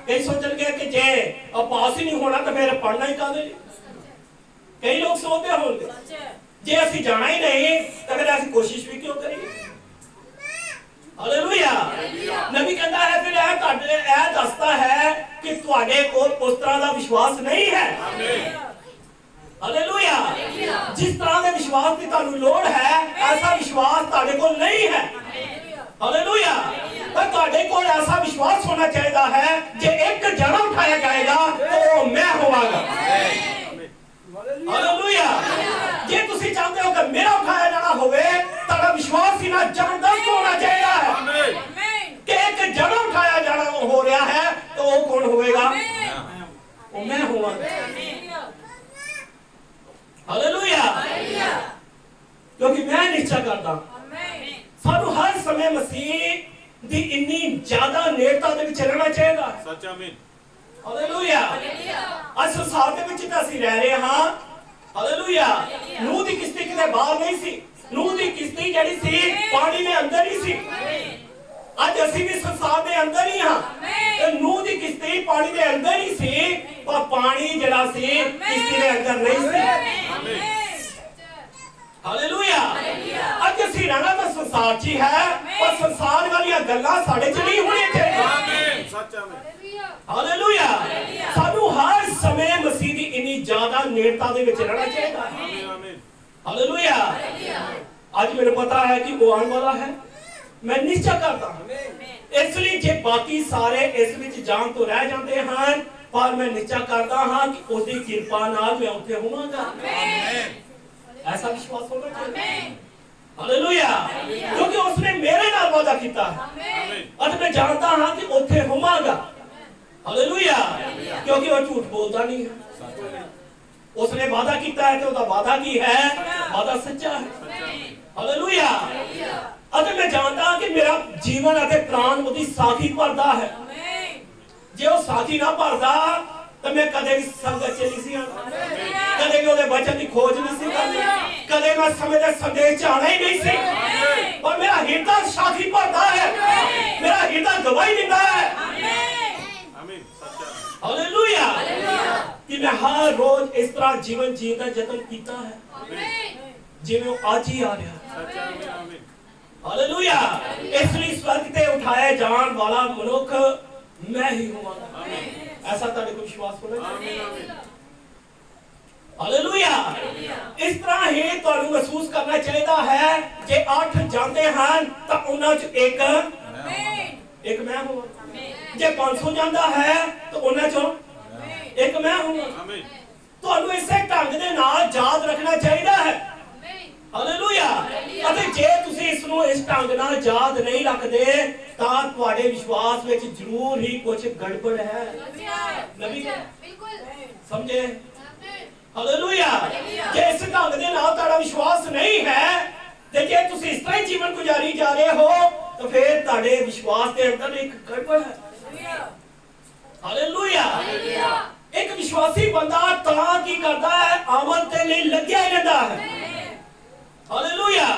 Speaker 1: ਕਈ ਸੋਚਣਗੇ ਕਿ ਜੇ ਪਾਸ ਹੀ ਨਹੀਂ ਹੋਣਾ ਤਾਂ ਫਿਰ ਪੜ੍ਹਨਾ ਹੀ ਕਾਹਦੇ ਲਈ? ਕਈ ਲੋਕ ਸੋਚਦੇ ਹੋਣਗੇ ਜੇ ਅਸੀਂ ਜਾਣਾ ਹੀ ਨਹੀਂ ਤਾਂ ਫਿਰ ਅਸੀਂ ਕੋਸ਼ਿਸ਼ ਵੀ ਕਿਉਂ ਕਰੀਏ? ਹਾਲੇਲੂਇਆ। ਨਬੀ ਕਹਿੰਦਾ ਹੈ ਫਿਰ ਇਹ ਦੱਸਦਾ ਹੈ ਕਿ ਤੁਹਾਡੇ ਕੋਲ ਉਸ ਤਰ੍ਹਾਂ ਦਾ ਵਿਸ਼ਵਾਸ ਨਹੀਂ ਹੈ। ਹਾਲੇਲੂਇਆ। ਜਿਸ ਤਰ੍ਹਾਂ ਦੇ ਵਿਸ਼ਵਾਸ ਦੀ ਤੁਹਾਨੂੰ ਲੋੜ ਹੈ ਐਸਾ ਵਿਸ਼ਵਾਸ ਤੁਹਾਡੇ ਕੋਲ ਨਹੀਂ ਹੈ। ਹਾਲੇਲੂਇਆ। ਪਰ ਤੁਹਾਡੇ ਕੋਲ ਐਸਾ ਵਿਸ਼ਵਾਸ ਹੋਣਾ ਚਾਹੀਦਾ ਹੈ ਜੇ ਇੱਕ ਜਣਾ ਉਠਾਇਆ ਜਾਏਗਾ ਤਾਂ ਉਹ ਮੈਂ ਹੋਵਾਂਗਾ। ਹਾਲੇਲੂਇਆ। ਜੇ ਤੁਸੀਂ ਚਾਹੁੰਦੇ ਹੋ ਕਿ ਮੇਰਾ ਉਠਾਇਆ ਜਾਣਾ ਹੋਵੇ ਤੁਹਾਡਾ ਵਿਸ਼ਵਾਸ ਹੀ ਨਾ ਜ਼ਬਰਦਸਤ ਹੋਣਾ ਚਾਹੀਦਾ ਹੈ ਕਿ ਇੱਕ ਜਣਾ ਉਠਾਇਆ ਜਾਣਾ ਹੋ ਰਿਹਾ ਹੈ ਤਾਂ ਉਹ ਕੌਣ ਹੋਵੇਗਾ? ਉਹ ਮੈਂ ਹੋਵਾਂਗਾ। ਹਾਲੇਲੂਇਆ। ਕਿਉਂਕਿ ਮੈਂ ਨਿਸ਼ਚੈ ਕਰਦਾ ਸਾਨੂੰ ਹਰ ਸਮੇਂ ਮਸੀਹ ਦੀ ਇੰਨੀ ਜ਼ਿਆਦਾ ਨੇੜਤਾ ਦੇ ਵਿੱਚ ਰਹਿਣਾ ਚਾਹੀਦਾ। ਸੱਚ ਆਮੀਨ। ਹਾਲੇਲੂਇਆ। ਅੱਜ ਸੰਸਾਰ ਦੇ ਵਿੱਚ ਤਾਂ ਅਸੀਂ ਰਹਿ ਰਹੇ ਹਾਂ। ਹਾਲੇਲੂਇਆ। ਨੂਹ ਦੀ ਕਿਸ਼ਤੀ ਕਿਤੇ ਬਾਹਰ ਨਹੀਂ ਸੀ। ਨੂਹ ਦੀ ਕਿਸ਼ਤੀ ਜਿਹੜੀ ਸੀ ਪਾਣੀ ਦੇ ਅੰਦਰ ਹੀ ਸੀ। ਅੱਜ ਅਸੀਂ ਵੀ ਸੰਸਾਰ ਦੇ ਅੰਦਰ ਹੀ ਹਾਂ ਤੇ ਨੂਹ ਦੀ ਕਿਸ਼ਤੀ ਪਾਣੀ ਦੇ ਅੰਦਰ ਹੀ ਸੀ ਪਰ ਪਾਣੀ ਜਿਹੜਾ ਸੀ ਕਿਸ਼ਤੀ ਦੇ ਅੰਦਰ ਨਹੀਂ ਸੀ। ਹਾਲੇਲੂਇਆ। ਅੱਜ ਅਸੀਂ ਰਹਿਣਾ ਤਾਂ ਸੰਸਾਰ 'ਚ ਹੀ ਹੈ ਪਰ ਸੰਸਾਰ ਵਾਲੀਆਂ ਗੱਲਾਂ ਸਾਡੇ 'ਚ ਨਹੀਂ ਹੋਣੀਆਂ ਚਾਹੀਦੀਆਂ। ਆਮੀਨ। ਸੱਚ ਆਮੀਨ। ਹਾਲੇਲੂਇਆ। ਸਾਨੂੰ ਹਰ ਸਮੇਂ ਮਸੀਹ ਦੀ ਇੰਨੀ ਜ਼ਿਆਦਾ ਨੇੜਤਾ ਦੇ ਵਿੱਚ ਰਹਿਣਾ ਚਾਹੀਦਾ ਹੈ। ਆਮੀਨ। ਹਾਲੇਲੂਇਆ। ਅੱਜ ਮੈਨੂੰ ਪਤਾ ਹੈ ਕਿ ਉਹ ਆਉਣ ਵਾਲਾ ਹੈ। ਮੈਂ ਨਿਸ਼ਚੈ ਕਰਦਾ ਹਾਂ ਇਸ ਲਈ ਜੇ ਬਾਕੀ ਸਾਰੇ ਇਸ ਵਿੱਚ ਜਾਣ ਤੋਂ ਰਹਿ ਜਾਂਦੇ ਹਨ ਪਰ ਮੈਂ ਨਿਸ਼ਚੈ ਕਰਦਾ ਹਾਂ ਕਿ ਉਹਦੀ ਕਿਰਪਾ ਨਾਲ ਮੈਂ ਉੱਥੇ ਹੋਵਾਂਗਾ। ऐसा विश्वास होना चाहिए। हालेलुया। क्योंकि उसने मेरे नाल वादा किया और मैं जानता हां कि ओथे होवांगा। हालेलुया। क्योंकि वो झूठ बोलता नहीं है। उसने वादा किया है तो उसका वादा की है, वादा सच्चा है। हालेलुया। अगर मैं जानता कि मेरा जीवन अते प्राण उसकी साखी भरदा है, जे वो साखी ना भरदा तो मैं कदे भी संगत च नहीं सी आना, कदे भी उसके वचन की खोज नहीं सी करनी, कदे मैं समय के संदेश च आना ही नहीं सी। और मेरा हृदय साखी भरदा है, मेरा हृदय गवाही देता है हालेलुया कि मैं हर रोज इस तरह जीवन जीने का जतन किया है जिवें वो आज ही आ रहा है। हालेलुया। इसलिए स्वर्ग ते उठाए जान वाला मनुख मैं ही हूं। ऐसा तेरे को विश्वास होना चाहिए। हालेलुया। इस तरह ही ਤੁਹਾਨੂੰ महसूस करना चाहिए है जे 8 जाते हैं तो उन्हां च एक मैं हूं। जे 500 जाता है तो उन्हां चों एक मैं हूं। ਤੁਹਾਨੂੰ ਇਸੇ ਢੰਗ ਦੇ ਨਾਲ ਯਾਦ ਰੱਖਣਾ ਚਾਹੀਦਾ ਹੈ। ਹਾਲੇਲੂਇਆ। ਅਤੇ ਜੇ ਤੁਸੀਂ ਇਸ ਨੂੰ ਇਸ ਢੰਗ ਨਾਲ ਯਾਦ ਨਹੀਂ ਰੱਖਦੇ ਤਾਂ ਤੁਹਾਡੇ ਵਿਸ਼ਵਾਸ ਵਿੱਚ ਜ਼ਰੂਰ ਹੀ ਕੁਝ ਗੜਬੜ ਹੈ। ਨਬੀ ਬਿਲਕੁਲ ਸਮਝੇ। ਹਾਲੇਲੂਇਆ। ਜੇ ਇਸ ਢੰਗ ਦੇ ਨਾਲ ਤੁਹਾਡਾ ਵਿਸ਼ਵਾਸ ਨਹੀਂ ਹੈ ਤੇ ਜੇ ਤੁਸੀਂ ਇਸ ਤਰ੍ਹਾਂ ਹੀ ਜੀਵਨ ਗੁਜ਼ਾਰੀ ਜਾ ਰਹੇ ਹੋ ਤਾਂ ਫਿਰ ਤੁਹਾਡੇ ਵਿਸ਼ਵਾਸ ਦੇ ਅੰਦਰ ਇੱਕ ਗੜਬੜ ਹੈ। ਹਾਲੇਲੂਇਆ। एक विश्वासी बंदा ता की करता है आमद के लिए लग्या रहता है। हालेलुया।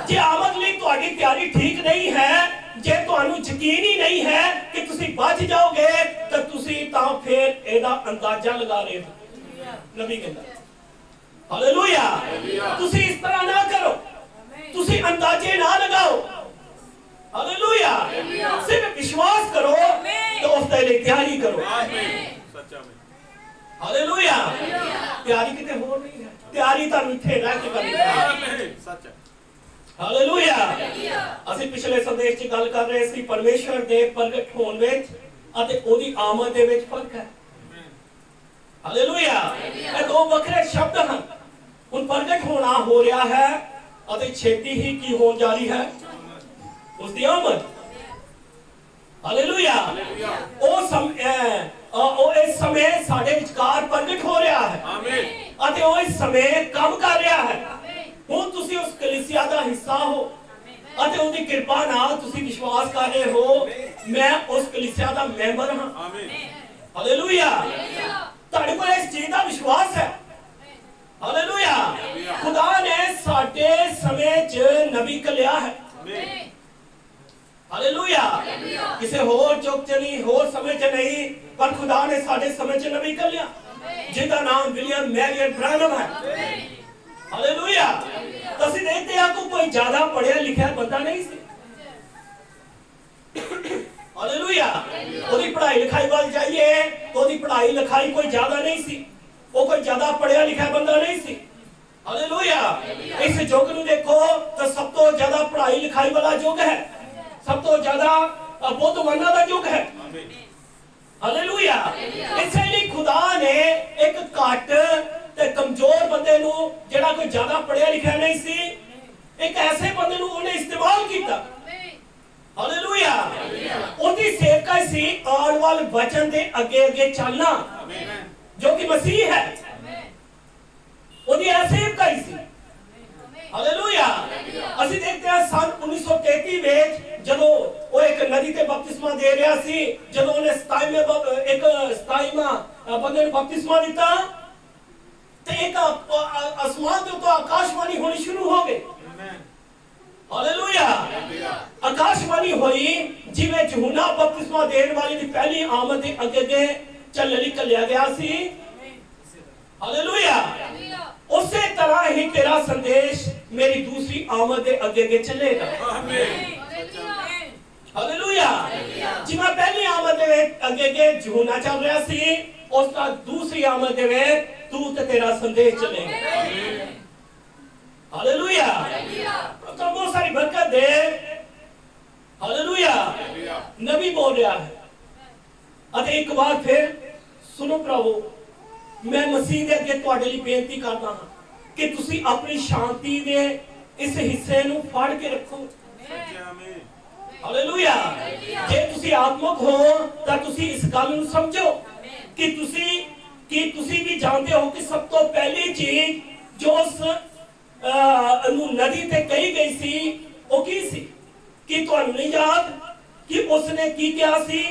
Speaker 1: जे आमद लिए तुम्हारी तैयारी ठीक नहीं है, जे ਤੁਹਾਨੂੰ ਯਕੀਨ ਹੀ नहीं है कि ਤੁਸੀਂ बच जाओगे तो ਤੁਸੀਂ ਤਾਂ फिर ਇਹਦਾ ਅੰਦਾਜ਼ਾ ਲਗਾ ਰਹੇ ਹੋ। ਨਬੀ ਕਹਿੰਦਾ ਹਾਲੇਲुया ਤੁਸੀਂ ਇਸ ਤਰ੍ਹਾਂ ਨਾ ਕਰੋ, ਤੁਸੀਂ ਅੰਦਾਜ਼ੇ ਨਾ ਲਗਾਓ। हालेलुया। सिर्फ विश्वास करो तो उसके लिए तैयारी करो। सच्चा में हालेलुया। तैयारी किते हो नहीं है, तैयारी ਤੁਹਾਨੂੰ ਇੱਥੇ ਰਹਿ ਕੇ ਕਰਨੀ ਹੈ। ਸੱਚ ਹੈ। ਹਾਲੇਲੁਇਆ। ਅਸੀਂ ਪਿਛਲੇ ਸੰਦੇਸ਼ 'ਚ ਗੱਲ ਕਰ ਰਹੇ ਸੀ ਪਰਮੇਸ਼ਵਰ ਦੇ ਪ੍ਰਗਟ ਹੋਣ ਵਿੱਚ ਅਤੇ ਉਹਦੀ ਆਮਦ ਦੇ ਵਿੱਚ ਫਰਕ ਹੈ। ਹਾਲੇਲੁਇਆ। ਇਹ ਦੋ ਵੱਖਰੇ ਸ਼ਬਦ ਹਨ। ਹੁਣ ਪ੍ਰਗਟ ਹੋਣਾ ਹੋ ਰਿਹਾ ਹੈ ਅਤੇ ਛੇਤੀ ਹੀ ਕੀ ਹੋਣ ਜਾ ਰਹੀ ਹੈ, उसकी आमद। हालेलुया। ਉਹ ਇਸ ਸਮੇਂ ਸਾਡੇ ਵਿਚਕਾਰ ਪ੍ਰਗਟ ਹੋ ਰਿਹਾ ਹੈ ਅਤੇ ਉਹ ਇਸ ਸਮੇਂ ਕੰਮ ਕਰ ਰਿਹਾ ਹੈ। ਹੁਣ ਤੁਸੀਂ ਉਸ ਕਲੀਸਿਆ ਦਾ ਹਿੱਸਾ ਹੋ ਅਤੇ ਉਹਦੀ ਕਿਰਪਾ ਨਾਲ ਤੁਸੀਂ ਵਿਸ਼ਵਾਸ ਕਰ ਰਹੇ ਹੋ ਮੈਂ ਉਸ ਕਲੀਸਿਆ ਦਾ ਮੈਂਬਰ ਹਾਂ। ਹਾਲੇਲੁਇਆ। ਤੁਹਾਡੇ ਕੋਲ ਇਸ ਚੀਜ਼ ਦਾ ਵਿਸ਼ਵਾਸ ਹੈ। ਹਾਲੇਲੁਇਆ। ਖੁਦਾ ਨੇ ਸਾਡੇ ਸਮੇਂ 'ਚ ਨਬੀ ਘੱਲਿਆ ਹੈ। हालेलुया। किसी होर चुग च नहीं, होर समय च नहीं, पर खुदा ने साडे समय च नबी कर लिया जिसका नाम विलियम मैरियन ब्रैनम है। हालेलुया। तो ਅਸੀਂ देखते हैं को कोई ज्यादा पढ़िया लिखा बंदा नहीं सी। हालेलुया। ਉਹਦੀ पढ़ाई लिखाई ਵੱਲ जाइए तो ਉਹਦੀ पढ़ाई लिखाई कोई ज्यादा नहीं सी, वो कोई ज्यादा पढ़िया लिखा बंदा नहीं सी। हालेलुया। इस युग ਨੂੰ देखो तो सब तो ज्यादा पढ़ाई लिखाई वाला युग है, सब तो ज्यादा बुद्धवाना का युग है। हालेलुया। इसलिए खुदा ने एक घट ते कमजोर बंदे नु जेड़ा कोई ज्यादा पढ़िया लिखा नहीं सी, एक ऐसे बंदे नु उन्हें इस्तेमाल किया। हालेलुया। उनकी सेवकाई सी आने वाले वचन दे आगे आगे चलना जो कि मसीह है। उनकी ऐसी सेवकाई सी। हालेलुया। ਅਸੀਂ देखते हैं सन 1933 ਵਿੱਚ ਜਦੋਂ ਉਹ ਇੱਕ ਨਦੀ ਤੇ ਬਪਤਿਸਮਾ ਦੇ ਰਿਹਾ ਸੀ, ਜਦੋਂ ਉਹਨੇ 27ਵਾਂ ਬੰਦੇ ਨੂੰ ਬਪਤਿਸਮਾ ਦਿੱਤਾ ਤੇ ਇੱਕ ਅਸਮਾਨ ਦੇ ਉੱਤੇ ਆਕਾਸ਼ਵਾਣੀ ਹੋਣੀ ਸ਼ੁਰੂ ਹੋ ਗਈ। ਹਾਲੇਲੂਇਆ। ਆਕਾਸ਼ਵਾਣੀ ਹੋਈ ਜਿਵੇਂ ਯਹੂਨਾ ਬਪਤਿਸਮਾ ਦੇਣ ਵਾਲੇ ਦੀ ਪਹਿਲੀ ਆਮਦ ਦੇ ਅੱਗੇ ਚੱਲਣ ਲਈ ਘੱਲਿਆ ਗਿਆ ਸੀ। ਹਾਲੇਲੂਇਆ। उसे तरह ही तेरा संदेश मेरी दूसरी आमद के आगे चलेगा। हालेलुया। जिवें पहली आमद दे आगे यूहन्ना चल रहा सी, उसका दूसरी आमद दे तू ते तेरा संदेश चलेगा। हालेलुया। तो बहुत सारी बरकत दे। हालेलुया। नबी बोल रहा है और एक बार फिर सुनो प्रभु, मैं मसीह दे अगे तुहाडे लई बेनती करदा हां कि तुसी अपनी शांति दे इस हिस्से नूं फड़ के रखो। आमीन। हालेलुया। जे तुसी आत्मिक हो तां तुसी इस गल नूं समझो कि तुसी कि तुसी भी जानते हो कि सब तो पहली चीज जो उस नदी ते कही गई सी वो की सी कि तुहानू नहीं याद कि उसने की क्या सी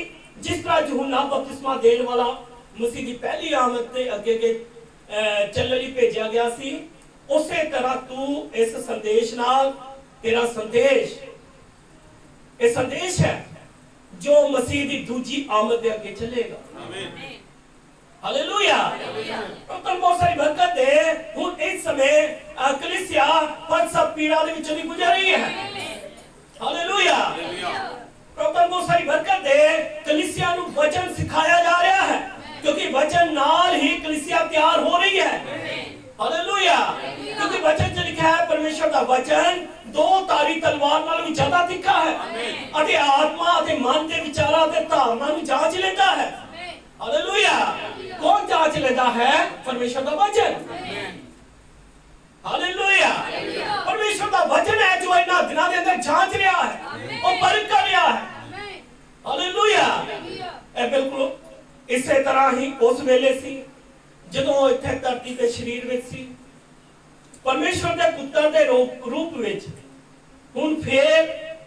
Speaker 1: जिस तरह यूहन्ना बपतिस्मा देने वाला मसीह की पहली आमद ते अगे के चलने लिए भेजा गया सी उसे तरह तू इस संदेश नाल तेरा संदेश ये संदेश है जो मसीह की दूजी आमद के अगे चलेगा। आमीन हालेलुया। तो बहुत सारी बरकत है हुन इस समय कलीसिया पर सब पीड़ा दे विचों दी गुजर रही है। हालेलुया। तो बहुत सारी बरकत है कलीसिया नु वचन सिखाया जा रहा है क्योंकि वचन नाल ही कलीसिया तैयार हो रही है। हालेलुया। क्योंकि वचन च लिखा है परमेश्वर का वचन दो तारी तलवार नाल भी ज्यादा तीखा है अते आत्मा अते मन दे विचारां ते धारणां नु जांच लेता है। हालेलुया। कौन जांच लेता है? परमेश्वर का वचन। हालेलुया। परमेश्वर का वचन है जो इन दिनों के अंदर जांच रहा है और परख कर रहा है। हालेलुया। ए बिल्कुल इसे तरह ही उस वेले सी जदों इत्थे धरती के शरीर विच सी परमेश्वर के पुत्र के रूप विच हुन फिर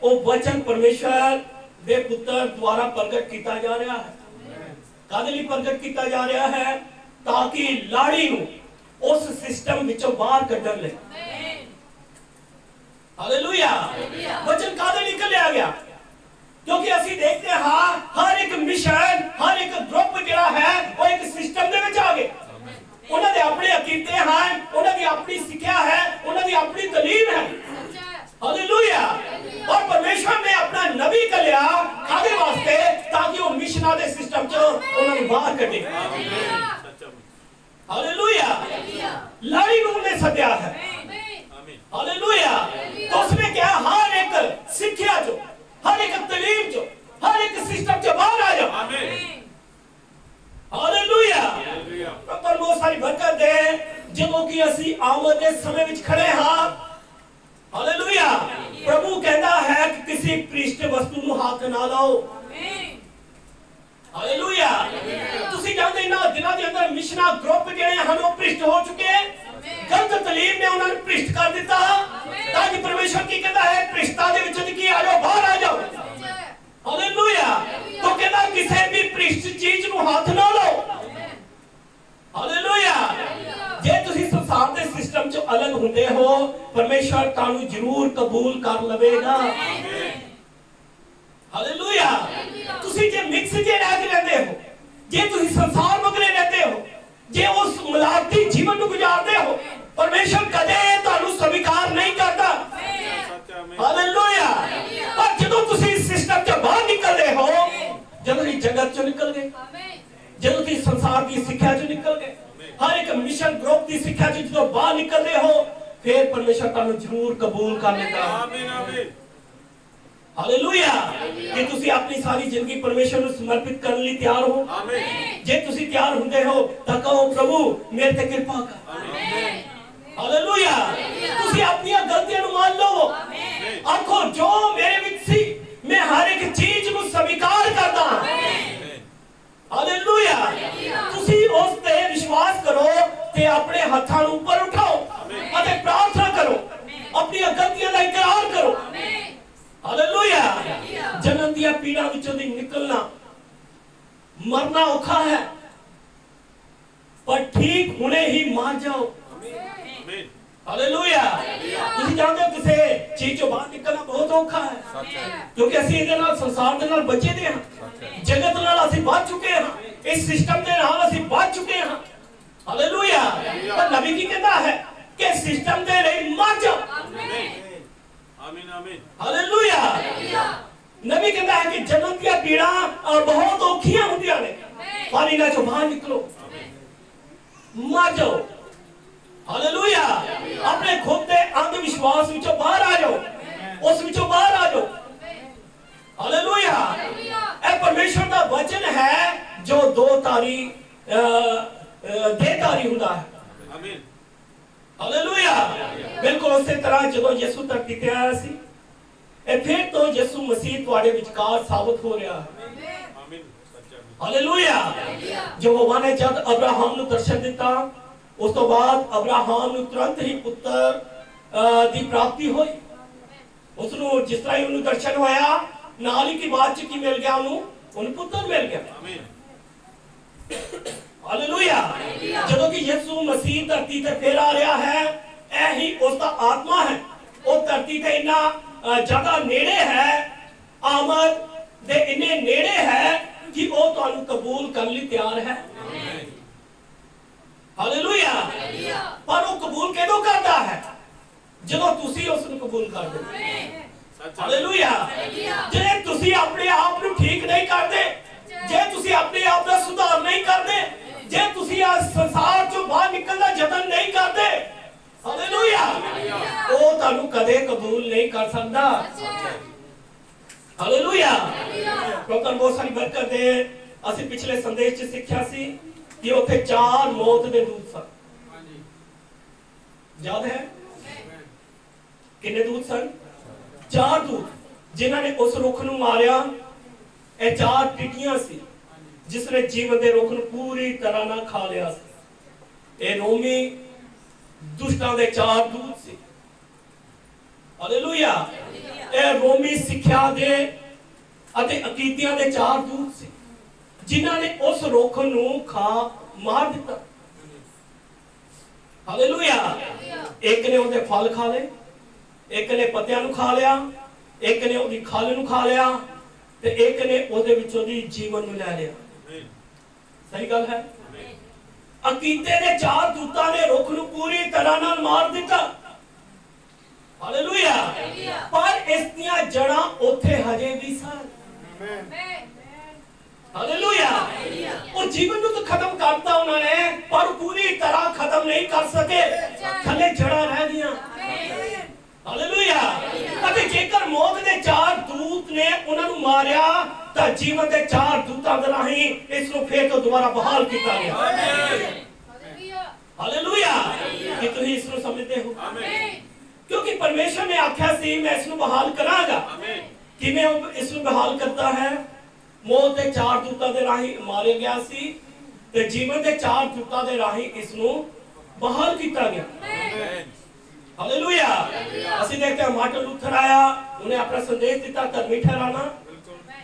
Speaker 1: वो वचन परमेश्वर के पुत्र द्वारा प्रगट किया जा रहा है। कादे लई प्रगट किया जा रहा है? ताकि लाड़ी नू उस सिस्टम विचों बाहर कढण लई। हालेलुया। वचन कादे लई निकलिया गया क्योंकि असी देखते हां हर एक मिशन हर एक ग्रुप जिहड़ा है वो एक सिस्टम दे विच आ गए। उन्हां दे अपने अकीदे हैं उन्हां दी अपनी सिक्ख्या है उन्हां दी अपनी तालीम है। हालेलुया। और परमेश्वर ने अपना नबी कलिया कादे वास्ते ताकि वो मिशना दे सिस्टम चो उन्हें बाहर कढे। हालेलुया। लाड़ी नूं ने सद्या है। हालेलुया। तो उसने क्या हर एक सिक्ख्या चो हर एक तालीम चो हर एक सिस्टम चो बाहर आ जाओ। हालेलुया। पर बहुत सारी बरकत है जदों कि असी आमद दे समय विच खड़े हां। हालेलुया। प्रभु कहता है कि किसी पृष्ठ वस्तु नु हाथ ना लाओ। हालेलुया। तुसी जानते ना दिनां दे अंदर मिशना ग्रुप जेड़े हन वो पृष्ठ हो चुके हैं। गलत तालीम ने उन्हें पृष्ठ कर दिता ताकि परमेश्वर की कहता है पृष्ठता दे विचों की आ जाओ बाहर आ जाओ। हालेलुया। तो कहता किसी भी पृष्ठ चीज नु हाथ ना लाओ। हालेलुया। जे तुसी संसार दे सिस्टम चो अलग हुंदे हो परमेश्वर तानू जरूर कबूल कर लवेगा। हालेलुया। तुसी जे मिक्स जे रह के रहंदे हो जे तुसी संसार मगरे रहते हो जे उस मिलावटी जीवन नु गुजारते हो परमेश्वर कदे तानू स्वीकार नहीं करता। हालेलुया। पर जदों तुसी इस सिस्टम चो बाहर निकलदे हो जदों इस जगत चो निकल गए जदों तुसी संसार की शिक्षा चो निकल गए हर एक मिशन ग्रुप की शिक्षा चो जदों बाहर निकलदे हो फिर परमेश्वर तानू जरूर कबूल कर लेता है। आमीन आमीन। हालेलुया। कि तुसी अपनी सारी जिंदगी परमेश्वर को समर्पित करने लिए तैयार हो। आमीन। जे तुसी तैयार हुंदे हो तां कहो प्रभु मेरे ते कृपा कर। आमीन। हालेलुया। तुसी अपनी गलतियां नु मान लो। आमीन। आखो जो मेरे विच सी मैं हर एक चीज नु स्वीकार करदा हां। आमीन। हालेलुया। तुसी उस ते विश्वास करो ते अपने हाथां नु ऊपर उठाओ अते प्रार्थना करो अपनी गलतियां दा इकरार करो। हालेलुया। जन्म दिया पीड़ा विचों दी निकलना मरना औखा है पर ठीक होने ही मार जाओ। आमीन। हालेलुया। तुसी जानते हो किसी चीज चों बाहर निकलना बहुत औखा है क्योंकि असीं इहदे नाल संसार दे नाल बचे दे हां जगत नाल असीं बच चुके हां इस सिस्टम दे नाल असीं बच चुके हां। हालेलुया। पर नबी की कहता है कि सिस्टम दे लिए मर जाओ। आमीन आमीन। हालेलुया। नबी कहता है कि जन्म दी पीड़ा बहुत औखियां होंदियां ने पर इन्हां चों बाहर निकलो मर जाओ। हालेलुया। अपने खुद के अंधविश्वास विचों बाहर आ जाओ उस विचों बाहर आ जाओ। हालेलुया। ए परमेश्वर का वचन है जो दो तारी देहधारी हुंदा है। आमीन। हालेलुया। बिल्कुल उसी तरह जदों यीशु धरती ते आया सी ए फिर तो यीशु मसीह तुहाडे विचकार साबित हो रहा है। आमीन। ਹਾਲੇਲੂਇਆ। ਯਹੋਵਾ ਨੇ ਜਦ ਅਬਰਾਹਮ ਨੂੰ ਦਰਸ਼ਨ ਦਿੱਤਾ, ਉਸ ਤੋਂ ਬਾਅਦ ਅਬਰਾਹਮ ਨੂੰ ਤੁਰੰਤ ਹੀ ਪੁੱਤਰ ਦੀ ਪ੍ਰਾਪਤੀ ਹੋਈ। ਉਸ ਨੂੰ ਜਿਸ ਤਰ੍ਹਾਂ ਹੀ ਉਹਨੂੰ ਦਰਸ਼ਨ ਹੋਇਆ, ਨਾਲ ਹੀ ਕੀ ਬਾਅਦ ਚ ਕੀ ਮਿਲ ਗਿਆ, ਉਹਨੂੰ ਪੁੱਤਰ ਮਿਲ ਗਿਆ। ਹਾਲੇਲੂਇਆ। ਜਦੋਂ ਕਿ ਯਿਸੂ ਮਸੀਹ ਧਰਤੀ ਤੇ ਫੇਰ ਆ ਰਿਹਾ ਹੈ, ਇਹ ਹੀ ਉਸ ਦਾ ਆਤਮਾ ਹੈ। ਉਹ ਧਰਤੀ ਤੇ ਇੰਨਾ ਜ਼ਿਆਦਾ ਨੇੜੇ ਹੈ, ਆਮਦ ਦੇ ਇੰਨੇ ਨੇੜੇ ਹੈ ਕਿ ਉਹ ਤੁਹਾਨੂੰ ਕਬੂਲ ਕਰਨ ਲਈ ਤਿਆਰ ਹੈ। ਹਾਲੇਲੂਇਆ। ਪਰ ਉਹ ਕਬੂਲ ਕਿਦੋਂ ਕਰਦਾ ਹੈ? ਜਦੋਂ ਤੁਸੀਂ ਉਸ ਨੂੰ ਕਬੂਲ ਕਰਦੇ ਹੋ। ਹਾਲੇਲੂਇਆ। ਜੇ ਤੁਸੀਂ ਆਪਣੇ ਆਪ ਨੂੰ ਠੀਕ ਨਹੀਂ ਕਰਦੇ, ਜੇ ਤੁਸੀਂ ਆਪਣੇ ਆਪ ਦਾ ਸੁਧਾਰ ਨਹੀਂ ਕਰਦੇ, ਜੇ ਤੁਸੀਂ ਇਸ ਸੰਸਾਰ ਚੋਂ ਬਾਹਰ ਨਿਕਲਣ ਦਾ ਯਤਨ ਨਹੀਂ ਕਰਦੇ, ਹਾਲੇਲੂਇਆ, ਉਹ ਤੁਹਾਨੂੰ ਕਦੇ ਕਬੂਲ ਨਹੀਂ ਕਰ ਸਕਦਾ। ਹਾਲੇਲੂਇਆ। ਕਿਉਂਕਿ ਬਹੁਤ ਸਾਰੀ ਬਰਕਤ ਹੈ। ਅਸੀਂ ਪਿਛਲੇ ਸੰਦੇਸ਼ 'ਚ ਸਿੱਖਿਆ ਸੀ ਕਿ ਉੱਥੇ 4 ਮੌਤ ਦੇ ਦੂਤ ਸਨ। ਯਾਦ ਹੈ ਕਿੰਨੇ ਦੂਤ ਸਨ? 4 ਦੂਤ, ਜਿਨ੍ਹਾਂ ਨੇ ਉਸ ਰੁੱਖ ਨੂੰ ਮਾਰਿਆ। ਇਹ 4 ਟਿੱਡੀਆਂ ਸੀ ਜਿਸ ਨੇ ਜੀਵਨ ਦੇ ਰੁੱਖ ਨੂੰ ਪੂਰੀ ਤਰ੍ਹਾਂ ਨਾਲ ਖਾ ਲਿਆ ਸੀ। ਇਹ ਰੋਮੀ ਦੁਸ਼ਟਾਂ ਦੇ 4 ਦੂਤ ਸੀ। ਹਾਲੇਲੂਇਆ। ਇਹ ਰੋਮੀ ਸਿੱਖਿਆ ਦੇ ਅਤੇ ਅਕੀਦਿਆਂ ਦੇ 4 ਦੂਤ ਸੀ, ਜਿਨ੍ਹਾਂ ਨੇ ਉਸ ਰੁੱਖ ਨੂੰ ਮਾਰ ਦਿੱਤਾ। ਹਾਲੇਲੂਇਆ। ਇੱਕ ਨੇ ਉਹਦੇ ਫਲ ਖਾ ਲਏ, ਇੱਕ ਨੇ ਪੱਤਿਆਂ ਨੂੰ ਖਾ ਲਿਆ, ਇੱਕ ਨੇ ਉਹਦੀ ਖਲ ਨੂੰ ਖਾ ਲਿਆ, ਤੇ ਇੱਕ ਨੇ ਉਹਦੇ ਵਿੱਚੋਂ ਦੀ ਜੀਵਨ ਨੂੰ ਲੈ ਲਿਆ। ਸਹੀ ਗੱਲ ਹੈ। ਅਕੀਦੇ ਦੇ 4 ਦੂਤਾਂ ਨੇ ਰੁੱਖ ਨੂੰ ਪੂਰੀ ਤਰ੍ਹਾਂ ਨਾਲ ਮਾਰ ਦਿੱਤਾ। ਹਾਲੇਲੂਇਆ। ਪਰ ਇਸ ਦੀਆਂ ਜੜਾਂ ਉੱਥੇ ਹਜੇ ਵੀ ਸਨ। ਹਾਲੇਲੂਇਆ। ਉਹ ਜੀਵਨ ਨੂੰ ਤਾਂ ਖਤਮ ਕਰਤਾ ਉਹਨਾਂ ਨੇ, ਪਰ ਪੂਰੀ ਤਰ੍ਹਾਂ ਖਤਮ ਨਹੀਂ ਕਰ ਸਕੇ। ਥੱਲੇ ਜੜਾਂ ਰਹਿ ਗਈਆਂ। ਹਾਲੇਲੂਇਆ। ਅਤੇ ਜੇਕਰ ਮੌਤ ਦੇ 4 ਦੂਤ ਨੇ ਉਹਨਾਂ ਨੂੰ ਮਾਰਿਆ, ਤਾਂ ਜੀਵਨ ਦੇ 4 ਦੂਤਾਂ ਦੇ ਰਾਹੀਂ ਇਸ ਨੂੰ ਫੇਰ ਤੋਂ ਦੁਬਾਰਾ ਬਹਾਲ ਕੀਤਾ ਗਿਆ। ਹਾਲੇਲੂਇਆ। ਕਿ ਤੁਸੀਂ ਇਸ ਨੂੰ ਸਮਝਦੇ ਹੋ? ਕਿਉਂਕਿ ਪਰਮੇਸ਼ਰ ਨੇ ਆਖਿਆ ਸੀ ਮੈਂ ਇਸ ਨੂੰ ਬਹਾਲ ਕਰਾਂਗਾ। ਕਿਵੇਂ ਉਹ ਇਸ ਨੂੰ ਬਹਾਲ ਕਰਦਾ ਹੈ? ਮੌਤ ਦੇ 4 ਦੂਤਾਂ ਦੇ ਰਾਹੀਂ ਮਾਰਿਆ ਗਿਆ ਸੀ, ਤੇ ਜੀਵਨ ਦੇ 4 ਦੂਤਾਂ ਦੇ ਰਾਹੀਂ ਇਸ ਨੂੰ ਬਹਾਲ ਕੀਤਾ ਗਿਆ। ਹਾਲੇਲੂਇਆ। ਅਸੀਂ ਦੇਖਦੇ ਹਾਂ ਮਾਰਟਨ ਲੂਥਰ ਆਇਆ, ਉਹਨੇ ਆਪਣਾ ਸੰਦੇਸ਼ ਦਿੱਤਾ ਧਰਮੀ ਠਹਿਰਾਣਾ।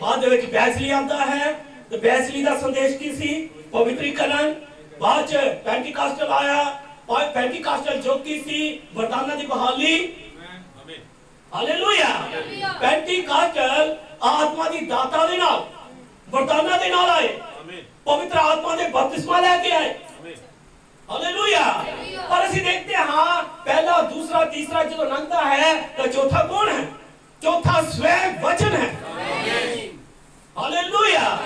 Speaker 1: ਬਾਅਦ ਦੇ ਵਿੱਚ ਬੈਸਲੀ ਆਉਂਦਾ ਹੈ, ਤੇ ਬੈਸਲੀ ਦਾ ਸੰਦੇਸ਼ ਕੀ ਸੀ? ਪਵਿੱਤਰੀਕਰਨ। ਬਾਅਦ ਚ ਪੈਂਟੀਕਾਸਟਲ ਆਇਆ। ਪੈਂਟੀਕਾਸਟਲ ਜੋ ਕੀ ਸੀ? ਵਰਦਾਨਾਂ ਦੀ ਬਹਾਲੀ। ਹਾਲੇਲੂਇਆ। ਪੈਂਟੀਕਾਸਟਲ ਆਤਮਾ ਦੀ ਦਾਤਾ ਦੇ ਨਾਲ, ਵਰਦਾਨਾਂ ਦੇ ਨਾਲ ਆਏ, ਪਵਿੱਤਰ ਆਤਮਾ ਦੇ ਬਪਤਿਸਮਾ ਲੈ ਕੇ ਆਏ। ਹਾਲੇਲੂਇਆ। ਪਰ ਅਸੀਂ ਦੇਖਦੇ ਹਾਂ ਪਹਿਲਾ, ਦੂਸਰਾ, ਤੀਸਰਾ ਜਦੋਂ ਲੰਘਦਾ ਹੈ ਤਾਂ ਚੌਥਾ ਕੌਣ ਹੈ? ਚੌਥਾ ਸਵੈਮ ਵਚਨ ਹੈ। ਹਾਲੇਲੂਇਆ।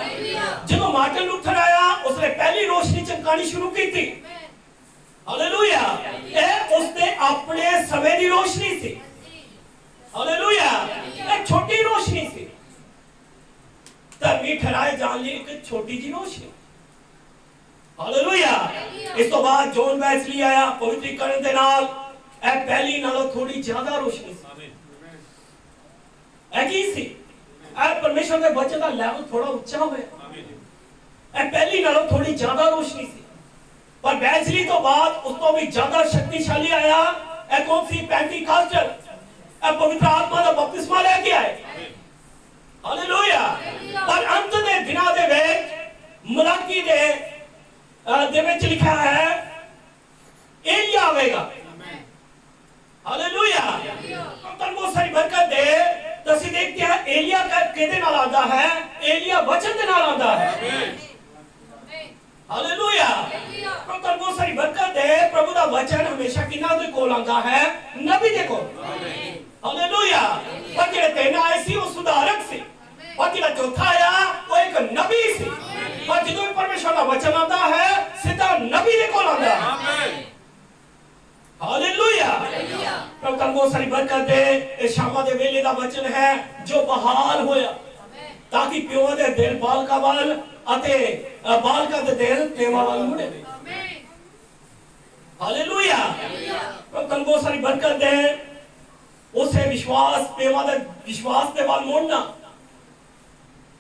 Speaker 1: ਜਦੋਂ ਮਾਰਟਨ ਲੂਥਰ ਆਇਆ, ਉਸਨੇ ਪਹਿਲੀ ਰੋਸ਼ਨੀ ਚਮਕਾਣੀ ਸ਼ੁਰੂ ਕੀਤੀ। ਹਾਲੇਲੂਇਆ। ਇਹ ਉਸਦੇ ਆਪਣੇ ਸਮੇਂ ਦੀ ਰੋਸ਼ਨੀ ਸੀ। ਹਾਲੇਲੂਇਆ। ਇਹ ਛੋਟੀ ਰੋਸ਼ਨੀ ਸੀ, ਧਰਮੀ ਠਹਿਰਾਏ ਜਾਣ ਲਈ ਇੱਕ ਛੋਟੀ ਜਿਹੀ ਰੋਸ਼ਨੀ। ਹਾਲੇਲੂਇਆ। ਇਸ ਤੋਂ ਬਾਅਦ ਜੌਨ ਵੈਸਲੀ ਆਇਆ ਪਵਿੱਤਰੀਕਰਨ ਦੇ ਨਾਲ। ਇਹ ਪਹਿਲੀ ਨਾਲੋਂ ਥੋੜੀ ਜ਼ਿਆਦਾ ਰੋਸ਼ਨੀ ਸੀ। ਇਹ ਕੀ ਸੀ? ਇਹ ਪਰਮੇਸ਼ਰ ਦੇ ਵਚਨ ਦਾ ਲੈਵਲ ਥੋੜਾ ਉੱਚਾ ਹੋਇਆ। ਇਹ ਪਹਿਲੀ ਨਾਲੋਂ ਥੋੜੀ ਜ਼ਿਆਦਾ ਰੋਸ਼ਨੀ ਸੀ। ਪਰ ਵੈਸਲੀ ਤੋਂ ਬਾਅਦ ਉਸ ਤੋਂ ਵੀ ਜ਼ਿਆਦਾ ਸ਼ਕਤੀਸ਼ਾਲੀ ਆਇਆ। ਇਹ ਕੌਣ ਸੀ? ਪੈਂਟੀਕਾਸਟਲ। ਇਹ ਪਵਿੱਤਰ ਆਤਮਾ ਦਾ ਬਪਤਿਸਮਾ ਲੈ ਕੇ ਆਏ। ਹਾਲੇਲੂਇਆ। ਪਰ ਅੰਤ ਦੇ ਦਿਨਾਂ ਦੇ ਵਿੱਚ ਮਲਾਕੀ ਦੇ ਵਿੱਚ ਲਿਖਿਆ ਹੈ ਏਲੀਆ ਆਵੇਗਾ। ਹਾਲੇਲੂਇਆ। ਤਾਂ ਬਹੁਤ ਸਾਰੀ ਬਰਕਤ ਦੇ। ਤੁਸੀਂ ਦੇਖਦੇ ਹਾਂ ਏਲੀਆ ਕਿਹਦੇ ਨਾਲ ਆਉਂਦਾ ਹੈ? ਏਲੀਆ ਵਚਨ ਦੇ ਨਾਲ ਆਉਂਦਾ ਹੈ। ਹਾਲੇਲੂਇਆ। ਤਾਂ ਬਹੁਤ ਸਾਰੀ ਬਰਕਤ ਦੇ। ਪ੍ਰਭੂ ਦਾ ਵਚਨ ਹਮੇਸ਼ਾ ਕਿਹਨਾਂ ਦੇ ਕੋਲ ਆਉਂਦਾ ਹੈ? ਨਬੀ ਦੇ ਕੋਲ। ਹਾਲੇਲੂਇਆ। ਪਰ ਜਿਹੜੇ 3 ਆਏ ਸੀ ਉਹ ਸੁਧਾਰਕ ਸੀ, और ਜਿਹੜਾ ਚੌਥਾ ਆਇਆ ਉਹ ਇੱਕ ਨਬੀ ਸੀ। ਪਰ ਜਦੋਂ ਵੀ ਪਰਮੇਸ਼ਰ ਦਾ ਵਚਨ ਆਉਂਦਾ ਹੈ ਸਿੱਧਾ ਨਬੀ ਦੇ ਕੋਲ ਆਉਂਦਾ ਹੈ। ਆਮੀਨ। ਹਾਲੇਲੂਇਆ। ਪ੍ਰਭੂ ਤੁਹਾਨੂੰ ਬਹੁਤ ਸਾਰੀ ਬਰਕਤ ਦੇ। ਇਹ ਸ਼ਾਮਾਂ ਦੇ ਵੇਲੇ ਦਾ ਵਚਨ ਹੈ ਜੋ ਬਹਾਲ ਹੋਇਆ, ਤਾਂ ਕਿ ਪਿਓ ਦੇ ਦਿਲ ਬਾਲਕਾਂ ਵੱਲ ਅਤੇ ਬਾਲਕਾਂ ਦੇ ਦਿਲ ਪਿਓਾਂ ਵੱਲ ਮੁੜੇ। ਆਮੀਨ। ਹਾਲੇਲੂਇਆ। ਪ੍ਰਭੂ ਤੁਹਾਨੂੰ ਬਹੁਤ ਸਾਰੀ ਬਰਕਤ ਦੇ। ਉਸੇ ਵਿਸ਼ਵਾਸ ਪਿਓਾਂ ਦੇ ਵਿਸ਼ਵਾਸ ਦੇ ਵੱਲ ਮੁੜਨਾ।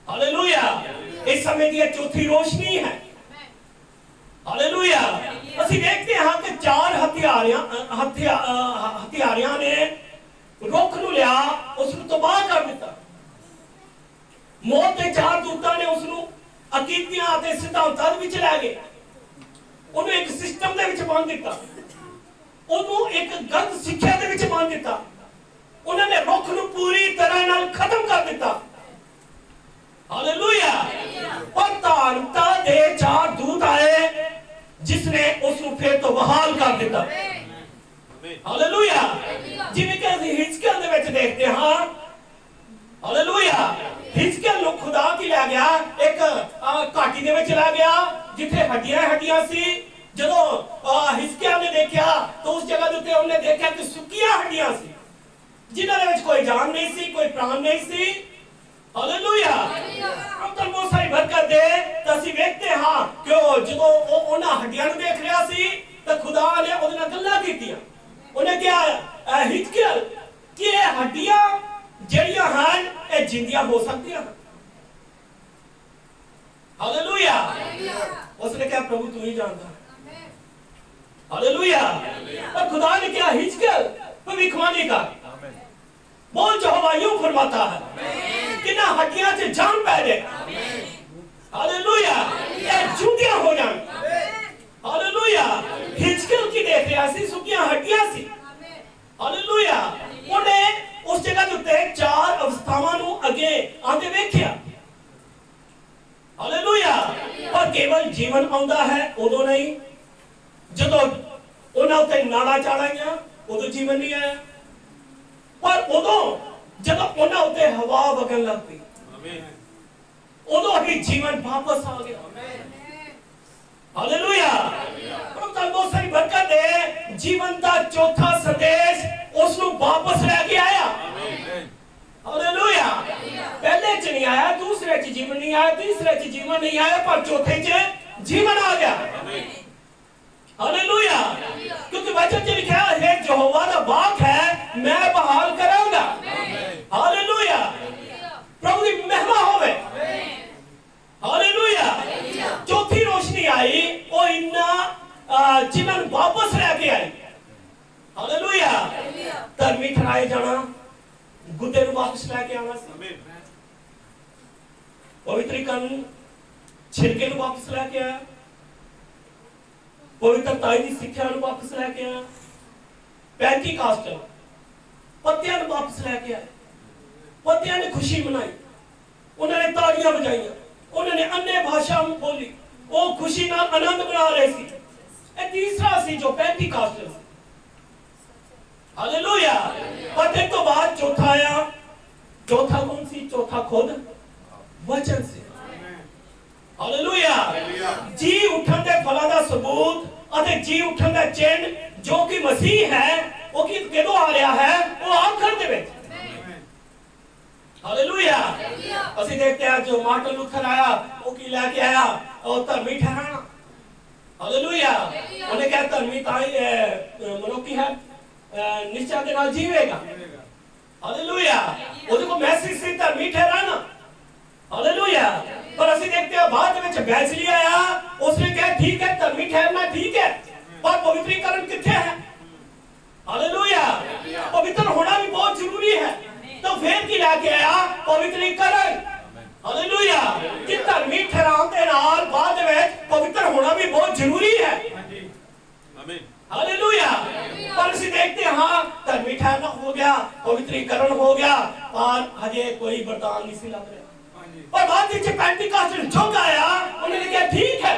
Speaker 1: ਹਾਲੇਲੂਇਆ। ਇਸ समय की चौथी रोशनी है। हालेलुया। ਅਸੀਂ ਦੇਖਦੇ ਹਾਂ ਕਿ ਚਾਰ ਹਥਿਆਰਿਆਂ ਨੇ ਰੁੱਖ ਨੂੰ ਲਿਆ, ਉਸ ਨੂੰ ਤਬਾਹ ਕਰ ਦਿੱਤਾ। ਮੌਤ ਦੇ ਚਾਰ ਦੂਤਾਂ ਨੇ ਉਸ ਨੂੰ ਅਕੀਦਿਆਂ ਅਤੇ ਸਿਧਾਂਤਾਂ ਵਿੱਚ ਲੈ ਗਏ, ਉਹਨੂੰ ਇੱਕ ਸਿਸਟਮ ਦੇ ਵਿੱਚ ਬੰਨ੍ਹ ਦਿੱਤਾ, ਉਹਨੂੰ ਇੱਕ ਗਲਤ ਸਿੱਖਿਆ ਦੇ ਵਿੱਚ ਬੰਨ੍ਹ ਦਿੱਤਾ। ਉਹਨਾਂ ਨੇ ਰੁੱਖ ਨੂੰ ਪੂਰੀ ਤਰ੍ਹਾਂ ਨਾਲ ਖਤਮ ਕਰ ਦਿੱਤਾ। ਹਾਲੇਲੂਇਆ। ਪਰ ਧਾਰਮਿਕਤਾ ਦੇ ਚਾਰ ਦੂਤ ਆਏ ਜਿਸਨੇ ਉਸ ਨੂੰ ਫਿਰ ਤੋਂ ਬਹਾਲ ਕਰ ਦਿੱਤਾ। ਹਾਲੇਲੂਇਆ। ਜਿਵੇਂ ਕਿ ਅਸੀਂ ਹਿਜ਼ਕੀਏਲ ਦੇ ਵਿੱਚ ਦੇਖਦੇ ਹਾਂ, ਹਾਲੇਲੂਇਆ, ਹਿਜ਼ਕੀਏਲ ਨੂੰ ਖੁਦਾ ਕੀ ਲੈ ਗਿਆ, ਇੱਕ ਘਾਟੀ ਦੇ ਵਿੱਚ ਲੈ ਗਿਆ ਜਿੱਥੇ ਹੱਡੀਆਂ ਸੀ। ਜਦੋਂ ਹਿਜ਼ਕੀਏਲ ਨੇ ਦੇਖਿਆ ਤਾਂ ਉਸ ਜਗ੍ਹਾ ਦੇ ਉੱਤੇ ਉਹਨੇ ਦੇਖਿਆ ਕਿ ਸੁੱਕੀਆਂ ਹੱਡੀਆਂ ਸੀ, ਜਿਨ੍ਹਾਂ ਦੇ ਵਿੱਚ ਕੋਈ ਜਾਨ ਨਹੀਂ ਸੀ, ਕੋਈ ਪ੍ਰਾਣ ਨਹੀਂ ਸੀ। ਹਾਲੇਲੂਇਆ। ਅੰਦਰ ਬਹੁਤ ਸਾਰੀ ਬਰਕਤ ਦੇ ਤਾਂ ਅਸੀਂ ਵੇਖਦੇ ਹਾਂ ਕਿ ਜਦੋਂ ਉਹ ਉਹਨਾਂ ਹੱਡੀਆਂ ਨੂੰ ਦੇਖ ਰਿਹਾ ਸੀ ਤਾਂ ਖੁਦਾ ਨੇ ਉਹਦੇ ਨਾਲ ਗੱਲਾਂ ਕੀਤੀਆਂ। ਉਹਨੇ ਕਿਹਾ, ਹਿਜ਼ਕੀਏਲ, ਕਿ ਇਹ ਹੱਡੀਆਂ ਜਿਹੜੀਆਂ ਹਨ ਇਹ ਜਿੰਦੀਆਂ ਹੋ ਸਕਦੀਆਂ ਹਨ। ਹਾਲੇਲੂਇਆ। ਉਸਨੇ ਕਿਹਾ, ਪ੍ਰਭੂ ਤੂੰ ਹੀ ਜਾਣਦਾ। ਹਾਲੇਲੂਇਆ। और खुदा ने क्या, हिजकिय्याल भविष्यवाणी का बोल, यहोवा यूं फरमाता है कि ना हड्डियां से जान पै जाए। हालेलुया। ये जूतियां हो जाए। हालेलुया। हिजकिय्याल की देख रहा सी सुखियां हड्डियां सी। हालेलुया। ਉਹਨੇ ਉਸ ਜਗ੍ਹਾ ਦੇ ਉੱਤੇ ਚਾਰ ਅਵਸਥਾਵਾਂ ਨੂੰ ਅੱਗੇ ਆਂਦੇ ਵੇਖਿਆ। ਹਾਲੇਲੂਇਆ। ਪਰ ਕੇਵਲ ਜੀਵਨ ਆਉਂਦਾ ਹੈ ਉਦੋਂ ਨਹੀਂ, ਜਦੋਂ ਉਹਨਾਂ ਉੱਤੇ ਨਾੜਾਂ ਚਾੜਾਈਆਂ ਉਦੋਂ ਜੀਵਨ ਨਹੀਂ ਆਇਆ, ਪਰ ਉਦੋਂ ਜਦੋਂ ਉਹਨਾਂ ਉੱਤੇ ਹਵਾ ਵਗਣ ਲੱਗ ਪਈ ਉਦੋਂ ਹੀ ਜੀਵਨ ਵਾਪਸ ਆ ਗਿਆ। ਹਾਲੇਲੂਇਆ। ਪ੍ਰਭੂ ਦਾ ਬਹੁਤ ਸਾਰੀ ਬਰਕਤ ਹੈ। ਜੀਵਨ ਦਾ ਚੌਥਾ ਸੰਦੇਸ਼ ਉਸ ਨੂੰ ਵਾਪਸ ਲੈ ਕੇ ਆਇਆ। ਹਾਲੇਲੂਇਆ। ਪਹਿਲੇ ਚ ਨਹੀਂ ਆਇਆ, ਦੂਸਰੇ ਚ ਜੀਵਨ ਨਹੀਂ ਆਇਆ, ਤੀਸਰੇ ਚ ਜੀਵਨ ਨਹੀਂ ਆਇਆ, ਪਰ ਚੌਥੇ ਚ ਜੀਵਨ ਆ ਗਿਆ। हालेलुया। क्योंकि वचन में लिखा है यहोवा का वाक है, मैं बहाल करूंगा। हालेलुया। प्रभु की महिमा होवे। हालेलुया। चौथी रोशनी आई, वो इन्ना जिन्हें वापस लेके आई। हालेलुया। धर्मी ठहराए जाना, गुदे को वापस लेके आना, पवित्रीकरण छिड़के को वापस लेके आया, पवित्रताई की सिक्ख्या ਨੂੰ ਵਾਪਸ ਲੈ ਕੇ ਆਇਆ, ਪੈਂਟੀਕਾਸਟ ਪੱਤਿਆਂ ਨੂੰ ਵਾਪਸ ਲੈ ਕੇ ਆਏ। ਪੱਤਿਆਂ ਨੇ ਖੁਸ਼ੀ ਮਨਾਈ, ਉਹਨਾਂ ਨੇ ਤਾੜੀਆਂ ਵਜਾਈਆਂ, ਉਹਨਾਂ ਨੇ ਅੰਨੇ ਭਾਸ਼ਾ ਨੂੰ ਬੋਲੀ, ਉਹ ਖੁਸ਼ੀ ਨਾਲ ਆਨੰਦ ਮਨਾ ਰਹੇ ਸੀ। ਇਹ ਤੀਸਰਾ ਸੀ ਜੋ ਪੈਂਟੀਕਾਸਟ ਸੀ। ਹਾਲੇਲੂਇਆ। ਪੱਤੇ ਤੋਂ ਬਾਅਦ ਚੌਥਾ ਆਇਆ। ਚੌਥਾ ਕੌਣ ਸੀ? ਚੌਥਾ ਖੁਦ ਵਚਨ ਸੀ। ਹਾਲੇਲੂਇਆ। ਜੀ ਉਠਣ ਦੇ ਫਲਾਂ ਦਾ ਸਬੂਤ ਅਤੇ ਜੀ ਉਠਣ ਦਾ ਚਿੰਨ੍ਹ ਜੋ ਕਿ ਮਸੀਹ ਹੈ, ਉਹ ਕਿਦੋਂ ਆ ਰਿਹਾ ਹੈ? ਉਹ ਆਖਰ ਦੇ ਵਿੱਚ। ਹਾਲੇਲੂਇਆ। ਅਸੀਂ ਦੇਖਦੇ ਹਾਂ ਜੋ ਮਾਰਟਨ ਲੂਥਰ ਆਇਆ, ਉਹ ਕੀ ਲੈ ਕੇ ਆਇਆ? ਉਹ ਧਰਮੀ ਠਹਿਰਾਣਾ। ਹਾਲੇਲੂਇਆ। ਉਹਨੇ ਕਿਹਾ ਧਰਮੀ ਤਾਂ ਹੀ ਮਨੁੱਖੀ ਹੈ, ਨਿਸ਼ਚੈ ਦੇ ਨਾਲ ਜੀਵੇਗਾ। ਹਾਲੇਲੂਇਆ। ਉਹਦੇ ਕੋਲ ਮੈਸੇਜ ਸੀ ਧਰਮੀ ਠਹਿਰਾਣਾ। हालेलुया। पर ਅਸੀਂ देखते हैं बाद में बैचली आया, उसने कहा ठीक है धर्मी ठहरना ठीक है, पर पवित्रीकरण किथे है? हालेलुया। पवित्र होना भी बहुत जरूरी है, तो फिर की लेके आया? पवित्रीकरण। हालेलुया। कि धर्मी ठहराने के नाल बाद में पवित्र होना भी बहुत जरूरी है। आमीन। हालेलुया। पर ਅਸੀਂ देखते हैं हाँ धर्मी ठहरना हो गया, पवित्रीकरण हो गया, पर हजे कोई वरदान नहीं सी लग रहा। और बाद में पेंटिकॉस्ट झुक आया, उन्होंने कहा ठीक है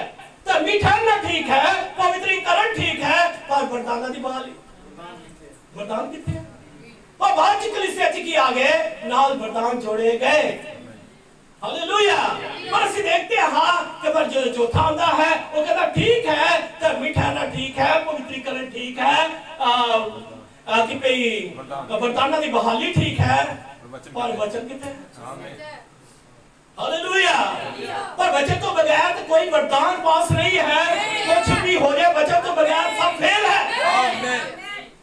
Speaker 1: धर्मी ठहरना ठीक है, पवित्रीकरण ठीक है, पर वरदान की बहाली, वरदान कितने हैं? और बाद में कलीसिया की आगे नाल वरदान जोड़े गए। हालेलुया। पर ਅਸੀਂ देखते हैं हाँ कि पर जो चौथा आंदा है वो कहता ठीक है धर्मी ठहरना ठीक है, पवित्रीकरण ठीक है, कि भाई वरदान की बहाली ठीक है, पर वचन कितने हैं? हालेलुया। पर वचन तो बगैर तो कोई वरदान पास नहीं है। कुछ भी हो जाए वचन तो बगैर सब फेल है।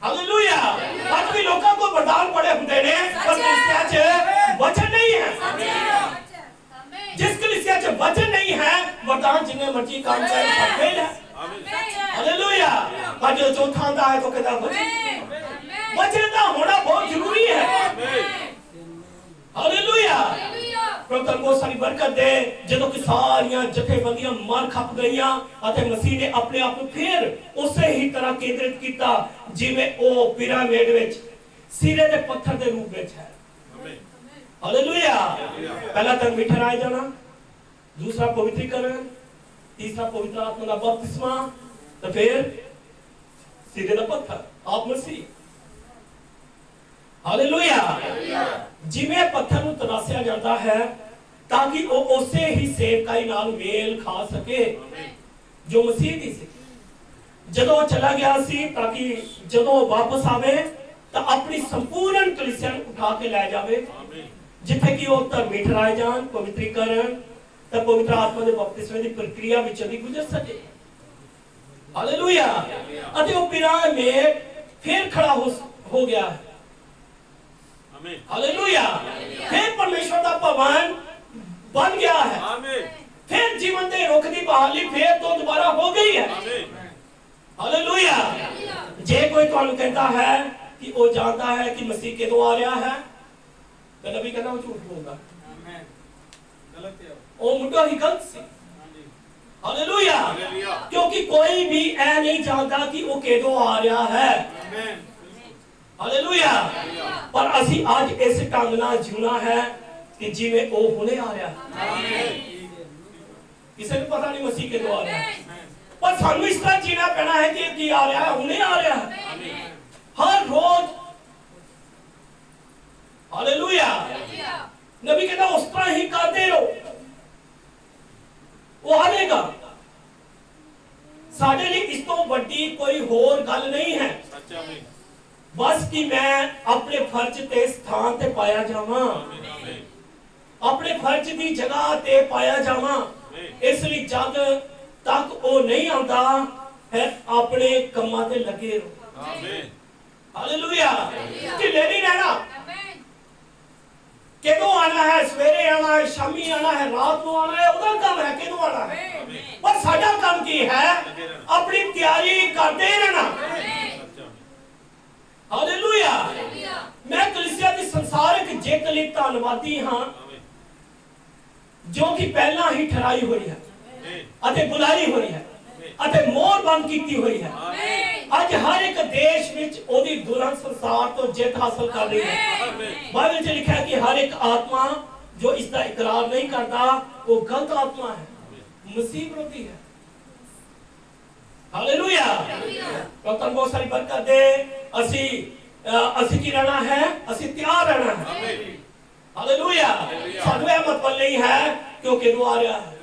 Speaker 1: हालेलुया। आज भी लोगों को वरदान पड़े होते ने, पर कलीसिया च वचन नहीं है। जिस कलीसिया च वचन नहीं करता जिन्ने मर्जी काम करे सब फेल है। हालेलुया। पर जो चौथा आंदा है तो कहता वचन का होना बहुत जरूरी है। हालेलुया। प्रभु को सारी बरकत दे। ਜਦੋਂ ਕਿ ਸਾਰੀਆਂ ਜਥੇਬੰਦੀਆਂ ਮਰ ਖੱਪ ਗਈਆਂ ਅਤੇ ਮਸੀਹ ਨੇ ਆਪਣੇ ਆਪ ਨੂੰ ਫਿਰ ਉਸੇ ਹੀ ਤਰ੍ਹਾਂ ਕੇਂਦਰਿਤ ਕੀਤਾ ਜਿਵੇਂ ਉਹ ਪਿਰਾਮਿਡ ਵਿੱਚ ਸਿਰੇ ਦੇ ਪੱਥਰ ਦੇ ਰੂਪ ਵਿੱਚ ਹੈ। हालेलुया। पहला तो मीठा राय जाना, दूसरा पवित्रीकरण, तीसरा पवित्र आत्मा का बपतिस्मा, तो फिर सिरे का पत्थर आप मसीह। हालेलुया। जिवें पत्थर ਨੂੰ ਤਰਾਸਿਆ ਜਾਂਦਾ ਹੈ ताकि वो उसे ही सेवकाई नाल मेल खा सके जो मसीह दी सी। ਜਦੋਂ चला गया सी ताकि ਜਦੋਂ वापस आवे तो अपनी संपूर्ण कलीसिया ਨੂੰ उठा के ले जावे जिथे कि वो धर्मी ठहराए जान, पवित्रीकरण ते पवित्र आत्मा दे बपतिस्मे दी प्रक्रिया विचों दी गुजर सके। हालेलुया। अते वो पिरामिड फिर खड़ा हो गया है। आमीन। हालेलुया। फिर परमेश्वर दा भवन बन गया है। आमीन। फिर जीवन दे रुख दी बहाली फिर तो दोबारा हो गई है। आमीन। हालेलुया। जे कोई तुहानू कहता है कि वो जानता है कि मसीह कदों आ रहा है तो नबी कहना वो झूठ बोलता। आमीन। गलत है वो मुद्दा ही गलत सी। हालेलुया। क्योंकि कोई भी ऐ नहीं जानता कि वो कदों आ रहा है। आमीन। हालेलुया। पर असी आज इस ढंग नाल जीना है कि जिवें वो हुणे आ रहा है। आमीन। किसी को पता नहीं मसीह कदों आ रहा है पर सानू इस तरह जीना पैना है कि की आ रहा है, हुणे आ रहा है। आमीन। हर रोज। हालेलुया। नबी कहता उस तरह ही करते रहो वो आएगा। साडे लिए इस तो बड़ी कोई होर गल नहीं है बस कि मैं अपने फर्ज ते स्थान ते पाया जावां, अपने फर्ज दी जगह ते पाया जावां। इसलिए जब तक वो नहीं आता है अपने कमां ते लगे रहो। आमीन। हालेलुया। ढिले नहीं रहना। कदों आना है, सवेरे आना है, शामी आना है, रात को आना है, उधर काम है कदों आना है। पर साडा काम की है अपनी तैयारी करते रहना। हालेलुया। मैं कलीसिया की संसारिक जित लई धन्नवादी हां जो कि पहला ही ठहराई हुई है अते बुलाई हुई है अते मोहर बंद की हुई है। आज हर एक देश विच ओदी दुल्हन संसार तो जित हासिल कर रही है। बाइबल में लिखा है कि हर एक आत्मा जो इसका इकरार नहीं करता वो गलत आत्मा है, मसीह विरोधी है। हालेलुया। प्रभु बहुत सारी बरकत दे। असी की रहना है, असी तैयार रहना है। हालेलुया। सानू यह मतलब नहीं है कि वो कदों आ रहा है,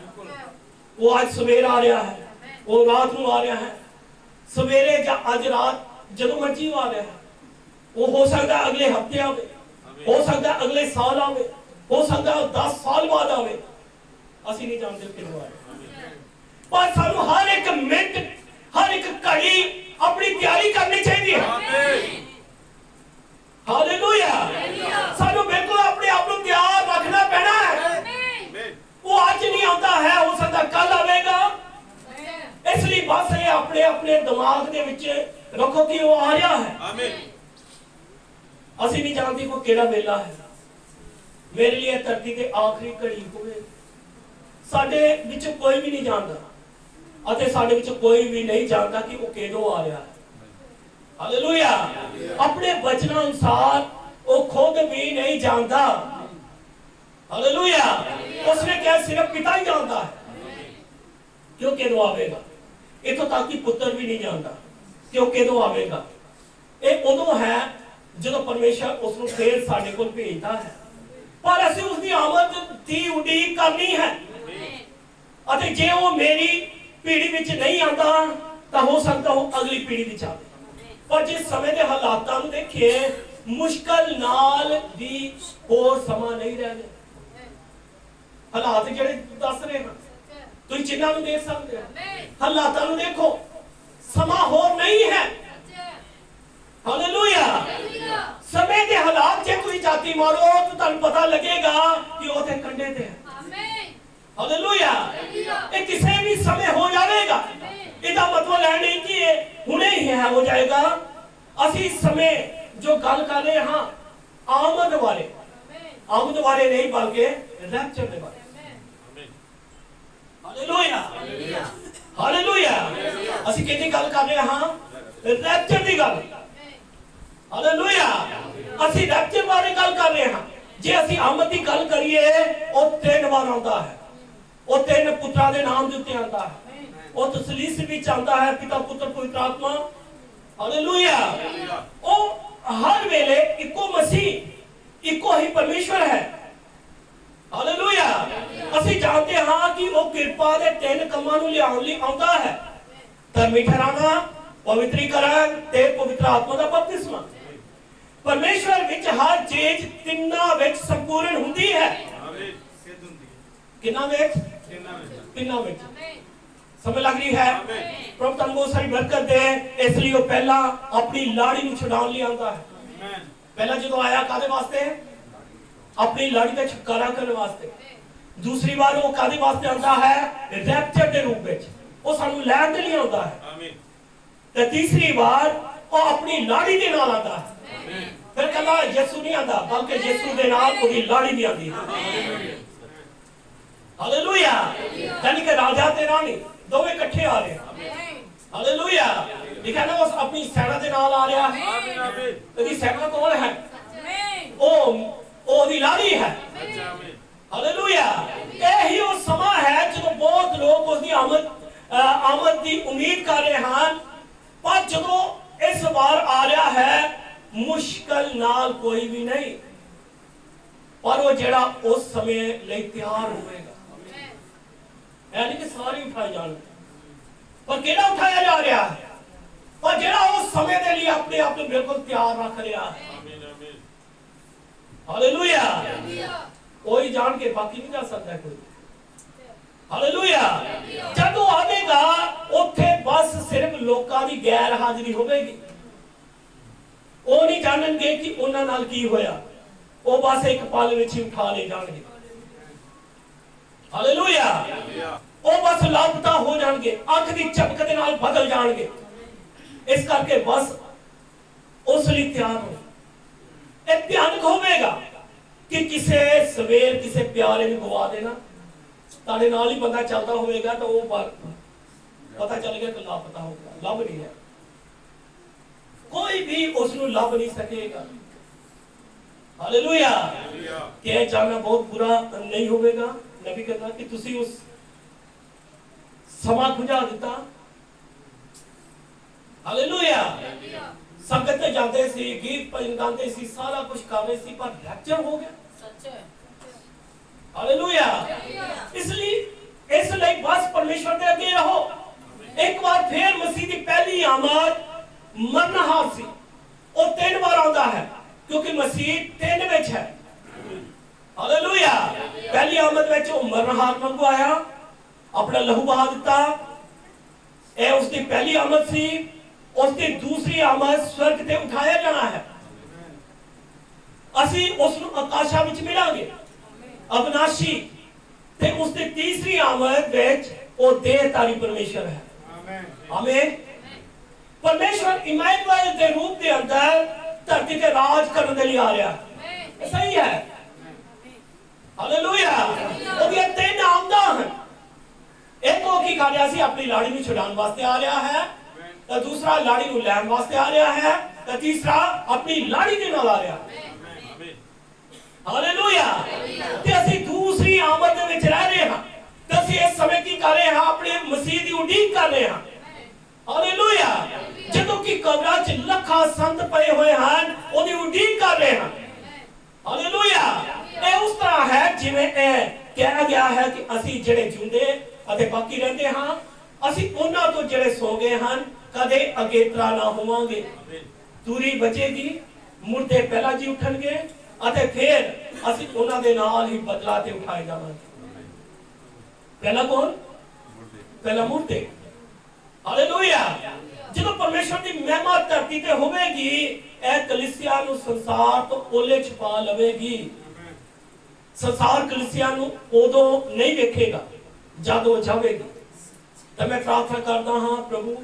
Speaker 1: वो आज सवेर आ रहा है, वो रात को आ रहा है, सवेरे या आज रात जदों मर्जी आ रहा है। वो हो सकता है अगले हफ्ते आवे, हो सकता है अगले साल आवे, हो सकता है 10 साल बाद आवे। असी नहीं जानते कदों आए पर सानू हर एक मिनट हर एक घड़ी अपनी तैयारी करनी चाहिए। हालेलुया। सानू बिल्कुल अपने आप को तैयार रखना पैना है। वो आज नहीं आता है, हो सकता कल आवेगा। इसलिए बस ये अपने अपने दिमाग दे विच रखो कि वो आ रहा है। आमीन। असी नहीं जानते को केड़ा वेला है। मेरे लिए धरती ते आखिरी घड़ी होवे साडे विच कोई भी नहीं जानता अते साडे विच कोई भी नहीं जानता कि वो कदों आ रहा है। हालेलुया। अपने वचन अनुसार वो खुद भी नहीं जानता। हालेलुया। उसने क्या सिर्फ पिता ही जानता है क्यों कदों आवेगा। इतों तक कि पुत्र भी नहीं जानता क्यों कदों आवेगा। ये उदों है जो परमेश्वर उसको फिर साडे कोल भेजता है पर असीं उसकी आमद दी उड़ीक करनी है। अते जे वो मेरी पीढ़ी विच नहीं आता तो हो सकता हो अगली पीढ़ी विच आवे। पर जिस समय के हालातों को देखिए मुश्किल नाल भी और समा नहीं रहने। हालात जिहड़े दस रहे हैं तुम चिन्हां नूं देख सकते हो। हालातों को देखो समा होर नहीं है। हालेलुया। समय के हालात जे कोई जाती मारो तो तुहानूं पता लगेगा कि वो ते कंडे ते है। हालेलुया। ये किसे हो जाएगा। असी समय जो गल कर रहे हाँ आमद बारे नहीं बल्कि रैप्चर के बारे। Hallelujah hallelujah. असी किहदी गल कर रहे हाँ रैप्चर की गल। हालेलुया। असी रैप्चर बारे गल कर रहे हाँ। जे असी आमद की गल करिए वो 3 बार आता है। वो 3 पुत्रां दे नाम दे उत्ते आता है। वो तसलीस विच आता है पिता पुत्र पवित्र आत्मा। हालेलुया। वो हर वेले इको मसीह इको ही परमेश्वर है। हालेलुया। असी जानते हाँ कि वो कृपा दे 3 कमां नूं लियाउण लई आउंदा है। धर्मी ठहराना, पवित्रीकरण ते पवित्र आत्मा दा बपतिस्मा। परमेश्वर विच हर चीज तिन्ना विच संपूर्ण हुंदी है। किन्ना विच? तिन्ना विच। समझ लग रही है? प्रभु तुहानू बहुत सारी बरकत दे। इसलिए वो पहला अपनी लाड़ी नूं छुड़ाउण लई आंदा है। पहला जो आया कादे वास्ते? अपनी लाड़ी का छुटकारा करने वास्ते। दूसरी बार वो कादे वास्ते आंदा है? रैप्चर के रूप में। वो सानू लैण दे लई आंदा है। ते तीसरी बार वो अपनी लाड़ी दे नाल आंदा है। फिर कहंदा यीशु नहीं आंदा बल्कि यीशु दे नाल ओदी लाड़ी भी आंदी है। हालेलुया। यानी कि राजा ते रानी दोवें इकट्ठे आ रहे हैं। हालेलुया। लिखा ना वो अपनी सेना दे नाल आ रहा है। ओदी सेना कौन है? ओ दी लाड़ी है। हालेलुया। यही वो समा है जब बहुत लोग उसकी आमद की उम्मीद कर रहे हैं, पर जब इस बार आ रहा है मुश्किल नाल कोई भी नहीं, पर वो जेड़ा उस समय लिए तैयार होएगा। यानी कि सारे उठाए जाने, पर केड़ा उठाया जा रहा है? पर जेड़ा उस समय के लिए अपने आप को बिल्कुल तैयार रख रहा है। हालेलुया। कोई जान के बाकी नहीं जा सकता कोई। हालेलुया। जब वो आवेगा उथे बस सिर्फ लोकां दी गैर हाजिरी होगी। वो नहीं जाननगे कि उन्हां नाल की होया। वो बस एक पल विच ही उठा ले जाणगे। हालेलुया। वो बस लापता हो जाएंगे, अख की झपक दे नाल बदल जाएंगे। इस करके बस उस लिए तैयार हो। एक भयानक होगा कि किसे सवेर किसे प्यारे ने गवा देना, तारे नाल ही बंदा चलता होगा तो वो पता चल गया तो लापता होगा, लभ नहीं है, कोई भी उसको लभ नहीं सकेगा। हालेलुया। क्या जानना बहुत बुरा नहीं होगा। नबी कहता कि तुसी उस समा बुझा दिता। हालेलुया। संगत में जाते सी, गीत भजन गाते सी, सारा कुछ कर रहे सी, पर रैप्चर हो गया। हालेलुया। इसलिए बस परमेश्वर के अगे रहो। एक बार फिर मसीह की पहली आमद मरनहार सी, और 3 बार आता है क्योंकि मसीह 3 विच है। हालेलुया। पहली आमद विच वो मरनहार वांगू आया, अपना लहू बहा दिता। ए उसकी पहली आमद सी। उसकी दूसरी आमद स्वर्ग ते उठाया जाना है। असी उसनु आकाशा विच मिलांगे अविनाशी। ते उसकी तीसरी आमद विच वो देहधारी परमेश्वर है। आमीन। परमेश्वर इमानुएल के रूप के अंदर धरती के राज करने के लिए आ रहा है। सही है। हालेलुया। वो ये 3 आमदा हैं। एक तो की कर रहा सी अपनी लाड़ी नूं छुड़ाउण वास्ते आ रहा है, तो दूसरा लाड़ी नूं लैण वास्ते आ रहा है, तो तीसरा अपनी लाड़ी दे नाल आ रहा है। हालेलुया। ते असीं दूसरी आमद दे विच रह रहे हां, ते असीं इस समय की कर रहे हां? अपने मसीह दी उडीक कर रहे हां। हालेलुया। जदों कि कब्रां च लखां संत पए होए हन, ओदी उडीक कर रहे हां। हालेलुया। ये उस तरह है जिवें कहा गया है कि असीं जेड़े जिंदे अते बाकी रहते हां, असीं उन्हां तो जेड़े सो गए हन कदे अगेतरा ना होवांगे। दूरी बचेगी, मुर्दे पहला जी उठणगे, अते फिर असीं उन्हां दे नाल ही बदला ते उठाए जावांगे। पहला कौन? पहला मुर्दे। हालेलुया। जब परमेश्वर की महिमा धरती ते होवेगी, ए कलीसिया नु संसार तो ओले छुपा लवेगी। संसार कलीसिया नु उदों नहीं देखेगा जब वो जावेगी। तो मैं प्रार्थना करता हाँ प्रभु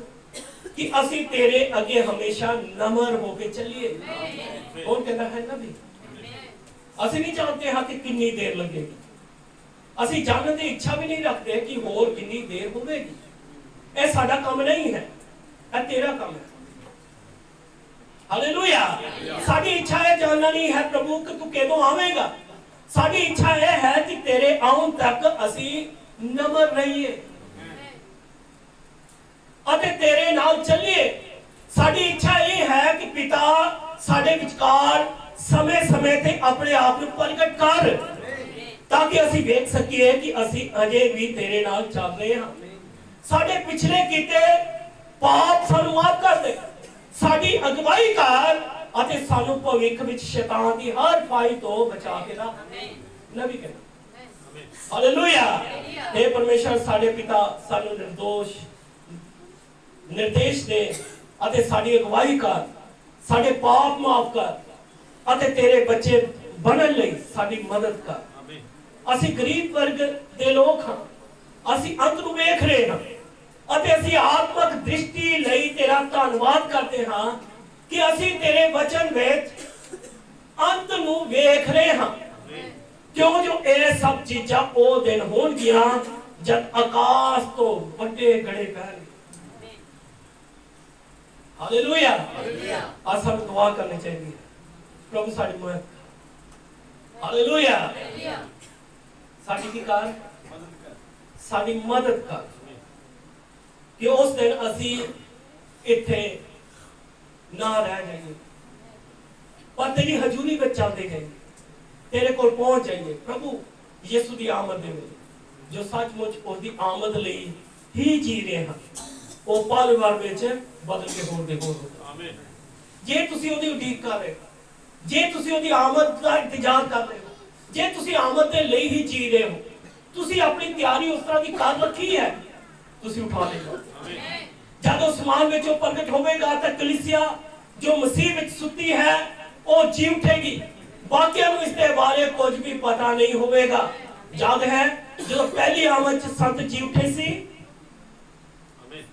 Speaker 1: कि असी तेरे अगे हमेशा नम्र होके चलिए। कौन कहता है ना भी असी नहीं जानते हाँ कि कितनी देर लगेगी, असी जानने की इच्छा भी नहीं रखते कि होर कितनी देर होगी। यह साडा काम नहीं है, यह तेरा काम है। हालेलुया। साडी इच्छा है जानना नहीं है प्रभु कि तू कदों आवेगा। साडी इच्छा यह है कि तेरे आउन तक असी नम्र रहिए अते तेरे नाल चलिए। साडी इच्छा यह है कि पिता साडे विचकार समय समय ते अपने आप को प्रगट कर, ताकि असी देख सकिए कि असी अजे भी तेरे नाल चल रहे हां। साडे पिछले कीते पाप सानू माफ कर दे, साडी अगवाई कर अते सानू भविख विच शैतान दी हर फाई तो बचा के रख। नबी कहना हालेलुया। हे परमेश्वर साडे पिता सानू निर्दोष निर्देश दे अते साडी अगवाई कर, साडे पाप माफ कर अते तेरे बच्चे बनन लई साडी मदद कर। असी गरीब वर्ग दे लोग हां, असी अंत नूं वेख रहे हां अते असी आत्मक दृष्टि लई तेरा धन्नवाद करते हां कि असी तेरे वचन विच अंत नूं वेख रहे हां। क्यों जो ये सब चीज़ां ओ दिन होणगियां जद आकाश तो वड्डे गड़े पैणगे। हालेलुया। आज सानू दुआ करनी चाहिए प्रभु साडी मदद। हालेलुया। साडी की कर साडी मदद कर कि उस दिन असी इत्थे ना रह जाइए पर तेरी हजूरी में चलते जाइए, तेरे को पहुंच जाइए। प्रभु यीशु की आमद दे वेले जो सचमुच उसकी आमद लई ही जी रहे हैं वो पल भर विच बदल के होर दे होर। आमीन। जे तुसी ओदी उਡੀक कर रहे हो, जे तुसी ओदी आमद का इंतजार कर रहे हो, जे तुसी आमद दे लई ही जी रहे हो, तुसी अपनी तैयारी उस तरह की कर रखी है, तुसी उठा लेगा। जब आसमान में जो प्रगट होगा तो कलीसिया जो मसीह में सुती है वो जी उठेगी। बाकी हम इसके बारे कुछ भी पता नहीं होगा। याद है जो पहली आमद संत जी उठे सी।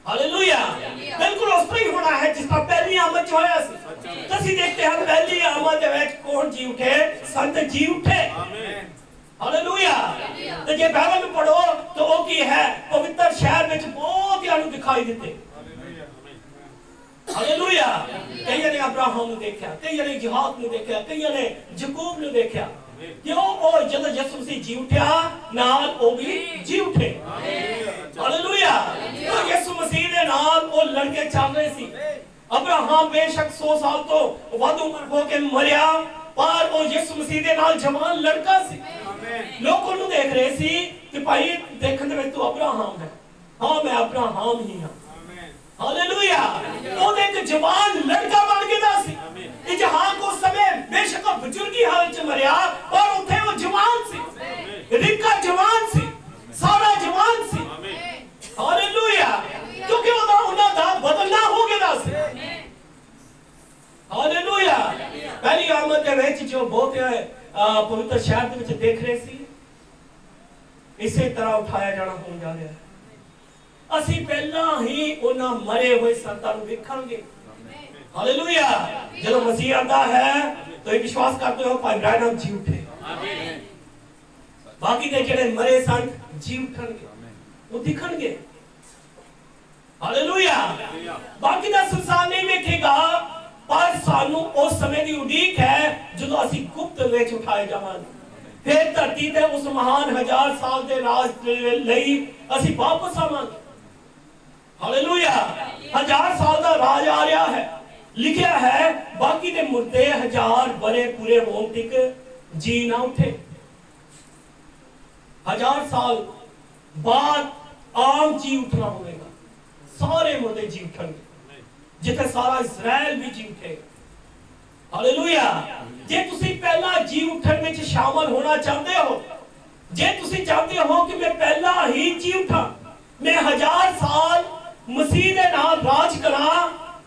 Speaker 1: हालेलुया। बिल्कुल उस तरह ही होना है जिस तरह पहली आमद जो होया सी। तसी देखते हैं पहली आमद दे विच कौन जी उठे? संत जी उठे। हालेलुया। तो जे बाइबल में पढ़ो तो वो की है पवित्र शहर में बहुत ही आनु दिखाई देते। हालेलुया। कई ने अब्राहम ने देखा, कई ने इसहाक ने देखा, कई ने याकूब ने देखा। क्यों? और जब यीशु मसीह जी उठा नाल वो भी जी उठे। हालेलुया। तो यीशु मसीह दे नाल वो लड़के चल रहे सी। अब्राहम बेशक 100 साल तो वध उम्र होके मरिया पर वो यीशु मसीह दे नाल जवान लड़का सी। लोग उन्हें देख रहे सी कि भाई देखने में तू अब्राहम है। हाँ मैं अब्राहम ही हाँ। हालेलुया। वो एक जवान लड़का बन गया सी। जहां को समय बेशक बुजुर्गी हालत च मरिया पर उठे वो जवान सी, रिक्का जवान सी, सारा जवान सी। हालेलुया। क्योंकि वो उन्हां दा बदलना हो गया सी। हालेलुया। पहली आमद दे विच जो बहुत पवित्र शहर दे विच देख रहे सी इसी तरह उठाया जाना होने जा रहा है। असी पहला ही उन्हां मरे हुए संतां नूं वेखांगे। हालेलुया। जब मसीह आता है तो ये विश्वास करते हो भाई ब्रैनम जी उठे। बाकी के जेड़े मरे संत जी उठणगे, वो दिखणगे। हालेलुया। बाकी दा संसार नहीं वेखेगा पर सानू उस समय दी उडीक है जदों असी गुप्त विच उठाए जावांगे। फिर धरती ते उस महान 1000 साल दे राज लई असी वापस आवांगे। हालेलुया। 1000 साल दा राज आ रहा है। लिखा है बाकी दे मुर्दे 1000 बरे पूरे होण तक जी ना उठे। 1000 साल बाद आम जी उठना होगा, सारे मुर्दे जी उठेंगे, जिथे सारा इस्राएल भी जी उठेगा। हालेलुया। जे तुसी पहला जी उठन में शामिल होना चाहते हो, जे तुसी चाहते हो कि मैं पहला ही जी उठा, मैं 1000 साल मसीह दे नाल राज करा,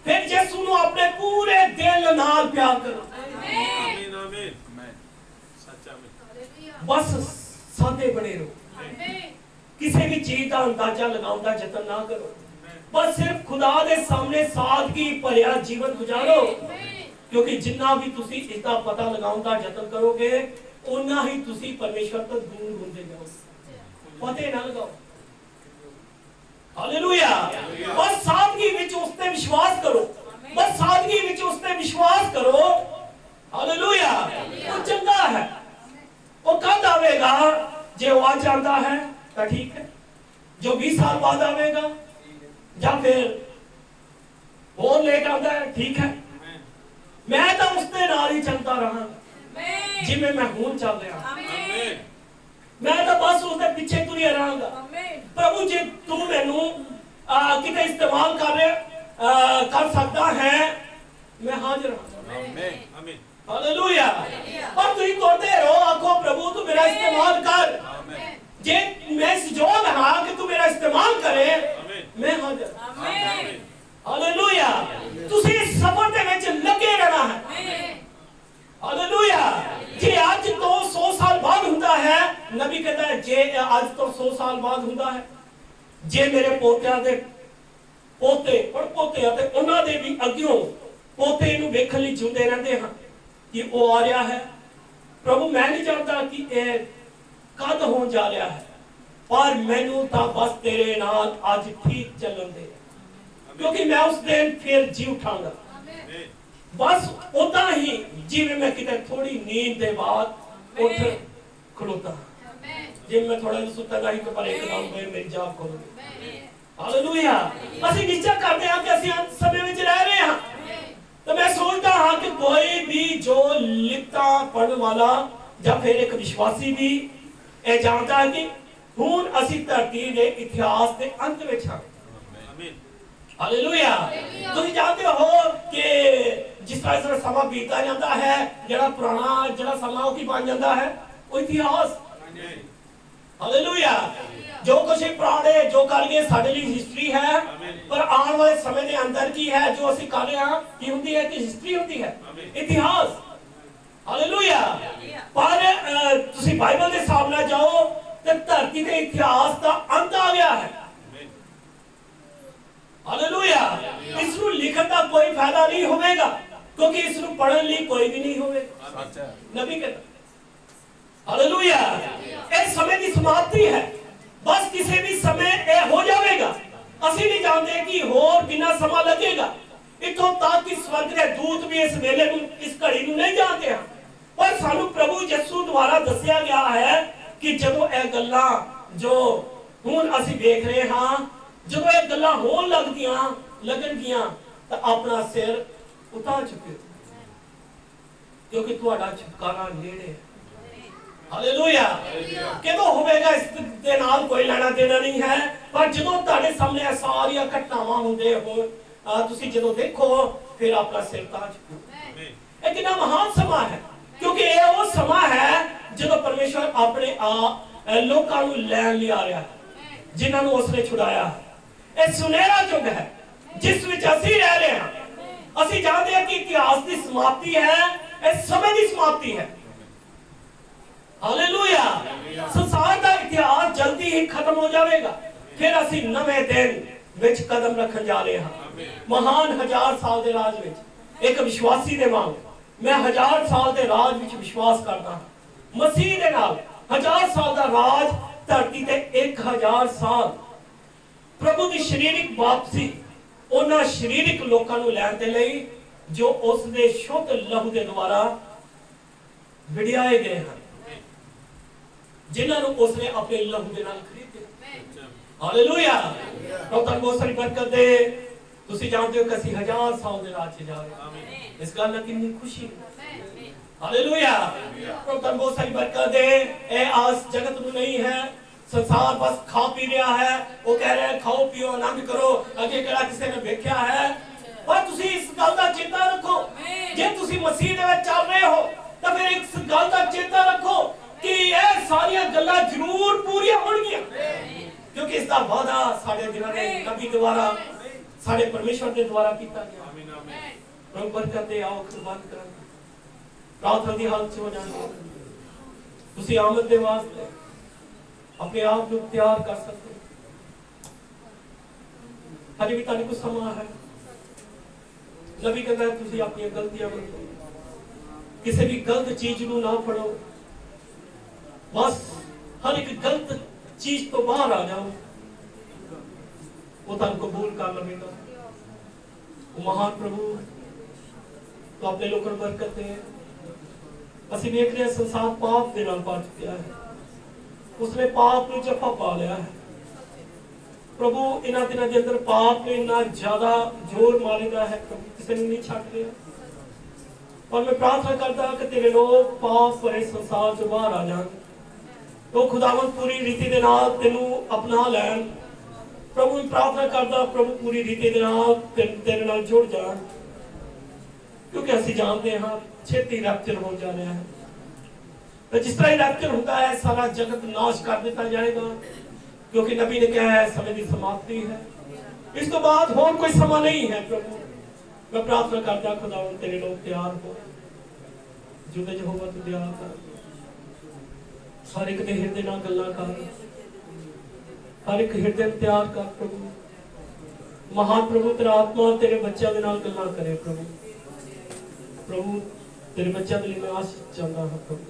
Speaker 1: फिर यीशु नु अपने पूरे दिल नाल प्यार करो। आमीन आमीन। सच्चा में बस सादे बने रहो। किसी भी चीज का अंदाजा लगाने का जतन ना करो। बस सिर्फ खुदा दे सामने सादगी भरिया जीवन गुजारो, क्योंकि जिन्ना भी तुसी इसका पता लगाउण दा यतन करोगे उन्ना ही तुसी परमेश्वर तो दूर होंदे जाओगे। पते ना लगाओ। हालेलुया। बस सादगी विच उस ते विश्वास करो, बस सादगी विच उस ते विश्वास करो। हालेलुया। वो चंगा है। वो कद आवेगा? जे वो आज आता है तो ठीक है, जो 20 साल बाद आवेगा या फिर और लेट आता है ठीक है। मैं तो उसके नाल ही चलता रहा जिवें मैं हुण चल रहा। मैं तो बस उसके पीछे तुरिया रहांगा। प्रभु जी तू मैनू किते इस्तेमाल कर सकता है, मैं हाजिर हूं। हालेलुया। पर तुम कहते रहो, आखो प्रभु तू मेरा इस्तेमाल कर। जे मैं सजोग हां कि तू मेरा इस्तेमाल करे, मैं हाजिर। हालेलुया। तुसी इस सफर दे विच लगे रहना है। हालेलुया। जे आज तो 100 साल बाद हुंदा है, नबी कहता है जे आज तो 100 साल बाद हुंदा है, जे मेरे पोतियां दे पोते और पोते आते उन्हां दे भी अग्गियों पोते नूं वेखण लई जिउंदे रहंदे हां कि वो आ रहा है। प्रभु मैं नहीं जानता कि ये कद होने जा रहा है, पर मैनू तो बस तेरे नाल आज ठीक चलन दे, क्योंकि मैं उस दिन फिर जी उठांगा। बस उदा ही जिवें मैं किते थोड़ी नींद दे बाद उठ खलोता, जिवें मैं थोड़ा जिहा सुता रही तो पर एकदम मेरी जाग खुल गई। हालेलुया। ਅਸੀਂ ਨਿश्चय करते हैं कि ਅਸੀਂ अंत समय में रह रहे हैं। तो मैं सोचता हाँ कि कोई भी जो लिखता पढ़ने वाला या फिर एक विश्वासी भी ये जानता है कि हुण असी धरती के इतिहास के अंत में हैं। हालेलुया। तुम जानते हो कि जिस तरह समा बीतता जाता है, जड़ा पुराना जड़ा समा वो की बन जाता है वो इतिहास। हालेलुया। जो कुछ पुराने जो कर लिए साडे लिए हिस्ट्री है, पर आने वाले समय के अंदर की है जो ਅਸੀਂ कर रहे हैं की होती है कि हिस्ट्री होती है, इतिहास। हालेलुया। पर ਤੁਸੀਂ बाइबल के सामने जाओ तो धरती के इतिहास का अंत आ गया है। हालेलुया। इसनु लिखने का कोई फायदा नहीं होगा, क्योंकि इसनु पढ़ने लिए कोई भी नहीं होगा। नबी कहता हालेलुया। इस समय की समाप्ति है, बस किसी भी समय ये हो जाएगा। ਅਸੀਂ नहीं जानते कि होर कितना समा लगेगा। इतों तक कि स्वर्ग के दूत भी इस वेले इस घड़ी ਨੂੰ नहीं जानते हैं, पर सानू प्रभु यीशु द्वारा दसिया गया है कि जदों ये गल्लां जो हुण ਅਸੀਂ देख रहे हां, जदों ये गल्लां होण लगणगियां तो अपना सिर उतार चुके, क्योंकि तुहाडा छुटकारा नेड़े है। हालेलुया। कदों होवेगा इस दे नाल कोई लेना देना नहीं है, पर जदों तुहाडे सामने सारियां घटनावां हुंदे हो तुसी जदों देखो फिर अपना सिर ताज चुको। ये कितना महान समा है, क्योंकि ये वो समा है जदों परमेश्वर अपने लोकां नूं लैण लई आ रहा है, जिन्हां नूं उसने छुड़ाया है। ये सुनहरा युग है जिस विच असीं रह रहे हैं। असीं जानते हैं कि इतिहास की समाप्ति है, इस समय की समाप्ति है। हालेलुया। संसार का इतिहास जल्दी ही खत्म हो जाएगा, फिर असीं नवे दिन विच कदम रखन जा रहे हैं। महान 1000 साल के राज विच एक विश्वासी दे वांग मैं 1000 साल के राज विच विश्वास करता हां। मसीह दे नाल 1000 साल का राज धरती ते 1000 साल प्रभु की शरीरिक वापसी उन्हां शरीरिक लोकां नूं लैण दे लई जो उस दे शुद्ध लहू के द्वारा विड़ियाए गए हैं, जिन्हां नूं उसने अपने लहू दे नाल खरीदया। हालेलुया। तो तुहानूं बहुत सारी बरकत दे। तुसीं जानते हो कि ਅਸੀਂ 1000 साल दे राज च जा रहे हैं। इस गल नाल कितनी खुशी है। हालेलुया। तो तुहानूं बहुत सारी बरकत दे। ए आस जगत नूं नहीं है, संसार बस खा पी रहा है, वो कह रहे हैं खाओ पियो आनंद करो, अगे किहड़ा किसी ने वेख्या है। पर तुसीं इस गल दा चेता रखो, जे तुसीं मसीह दे विच चल रहे हो तो फिर इस गल दा चेता रखो कि ये सारियां गल्लां जरूर पूरीआं होणगीआं, क्योंकि इसका वादा साडे दिनां दे नबी द्वारा साडे परमेश्वर के द्वारा किया गया। प्रभु बरकत दे। आओ कुर्बान करन प्रार्थना दी हालत च हो जाओ। तुसीं आमद दे वास्ते अपने आप को तैयार कर सकते हो। हजे भी तुहाडे कोल समा है। नबी कहता है तुसीं अपनी गलतियां बदलो, किसी भी गलत चीज नूं ना फड़ो, बस हर एक गलत चीज तो बाहर आ जाओ, वो तुहानू कबूल कर लवेगा। वो महान प्रभु तो अपने लोगों को बरकत दे। ਅਸੀਂ ਵੇਖਦੇ ਹਾਂ ਸੰਸਾਰ पाप ਦੇ ਨਾਲ ਭਰ ਚੁੱਕਿਆ ਹੈ, उसने पाप ਨੂੰ ਜੱਫਾ ਪਾ ਲਿਆ ਹੈ। प्रभु इन्हां दिनां दे अंदर पाप ने इन्ना ज्यादा जोर मारेगा है, प्रभु किसी ने नहीं छੱਡ ਰਿਹਾ। और मैं प्रार्थना करता कि तेरे लोग पाप भरे संसार चों बाहर आ जान, तो खुदावंद पूरी रीति दे नाल तेनू अपना लैन। प्रभु मैं प्रार्थना करता प्रभु पूरी रीति दे नाल तेरे नाल जुड़ जान, क्योंकि असं जानते हाँ छेती रैप्चर हो जा रहा है। तो जिस तरह रैप्चर होता है सारा जगत नाश कर दिया जाएगा, क्योंकि नबी ने कहा है समय की समाप्ति है, इस तो बाद और कोई समा नहीं है। प्रभु मैं प्रार्थना करता खुदावंद तेरे लोग तैयार हो, जुदे यहोवा तू तैयार कर, हर एक दे हिरदे नाल गल्लां कर, हर एक हिरदे तैयार कर। प्रभु महान प्रभु तेरा आत्मा तेरे बच्चों के नाल गल्लां करे। प्रभु तेरे बच्चों के लिए मैं आस चाहता हाँ। प्रभु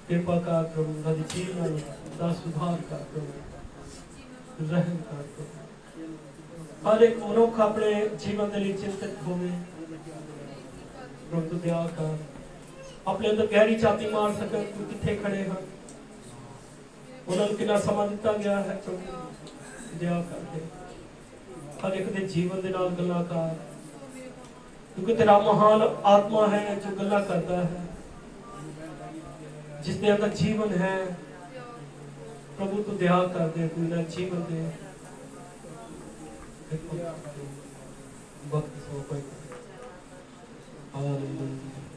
Speaker 1: कृपा कर प्रभु, हमारी जीवन का सुधार कर प्रभु, रहम कर प्रभु। हर एक मनुख अपने जीवन के लिए चिंतित होवे, प्रभु तू दया कर, अपने अंदर गहरी छाती मार सके तू किथे खड़े हैं, उन्होंने कितना समा दिता गया है। प्रभु दया कर दे, हर एक दे जीवन के नाल गल्लां कर, क्योंकि तेरा महान आत्मा है जो गल्लां करता है, जिसके अंदर जीवन है। प्रभु तू दया कर दे, तू इन्हें जीवन दे। वक्त सो कोई हालेलुया।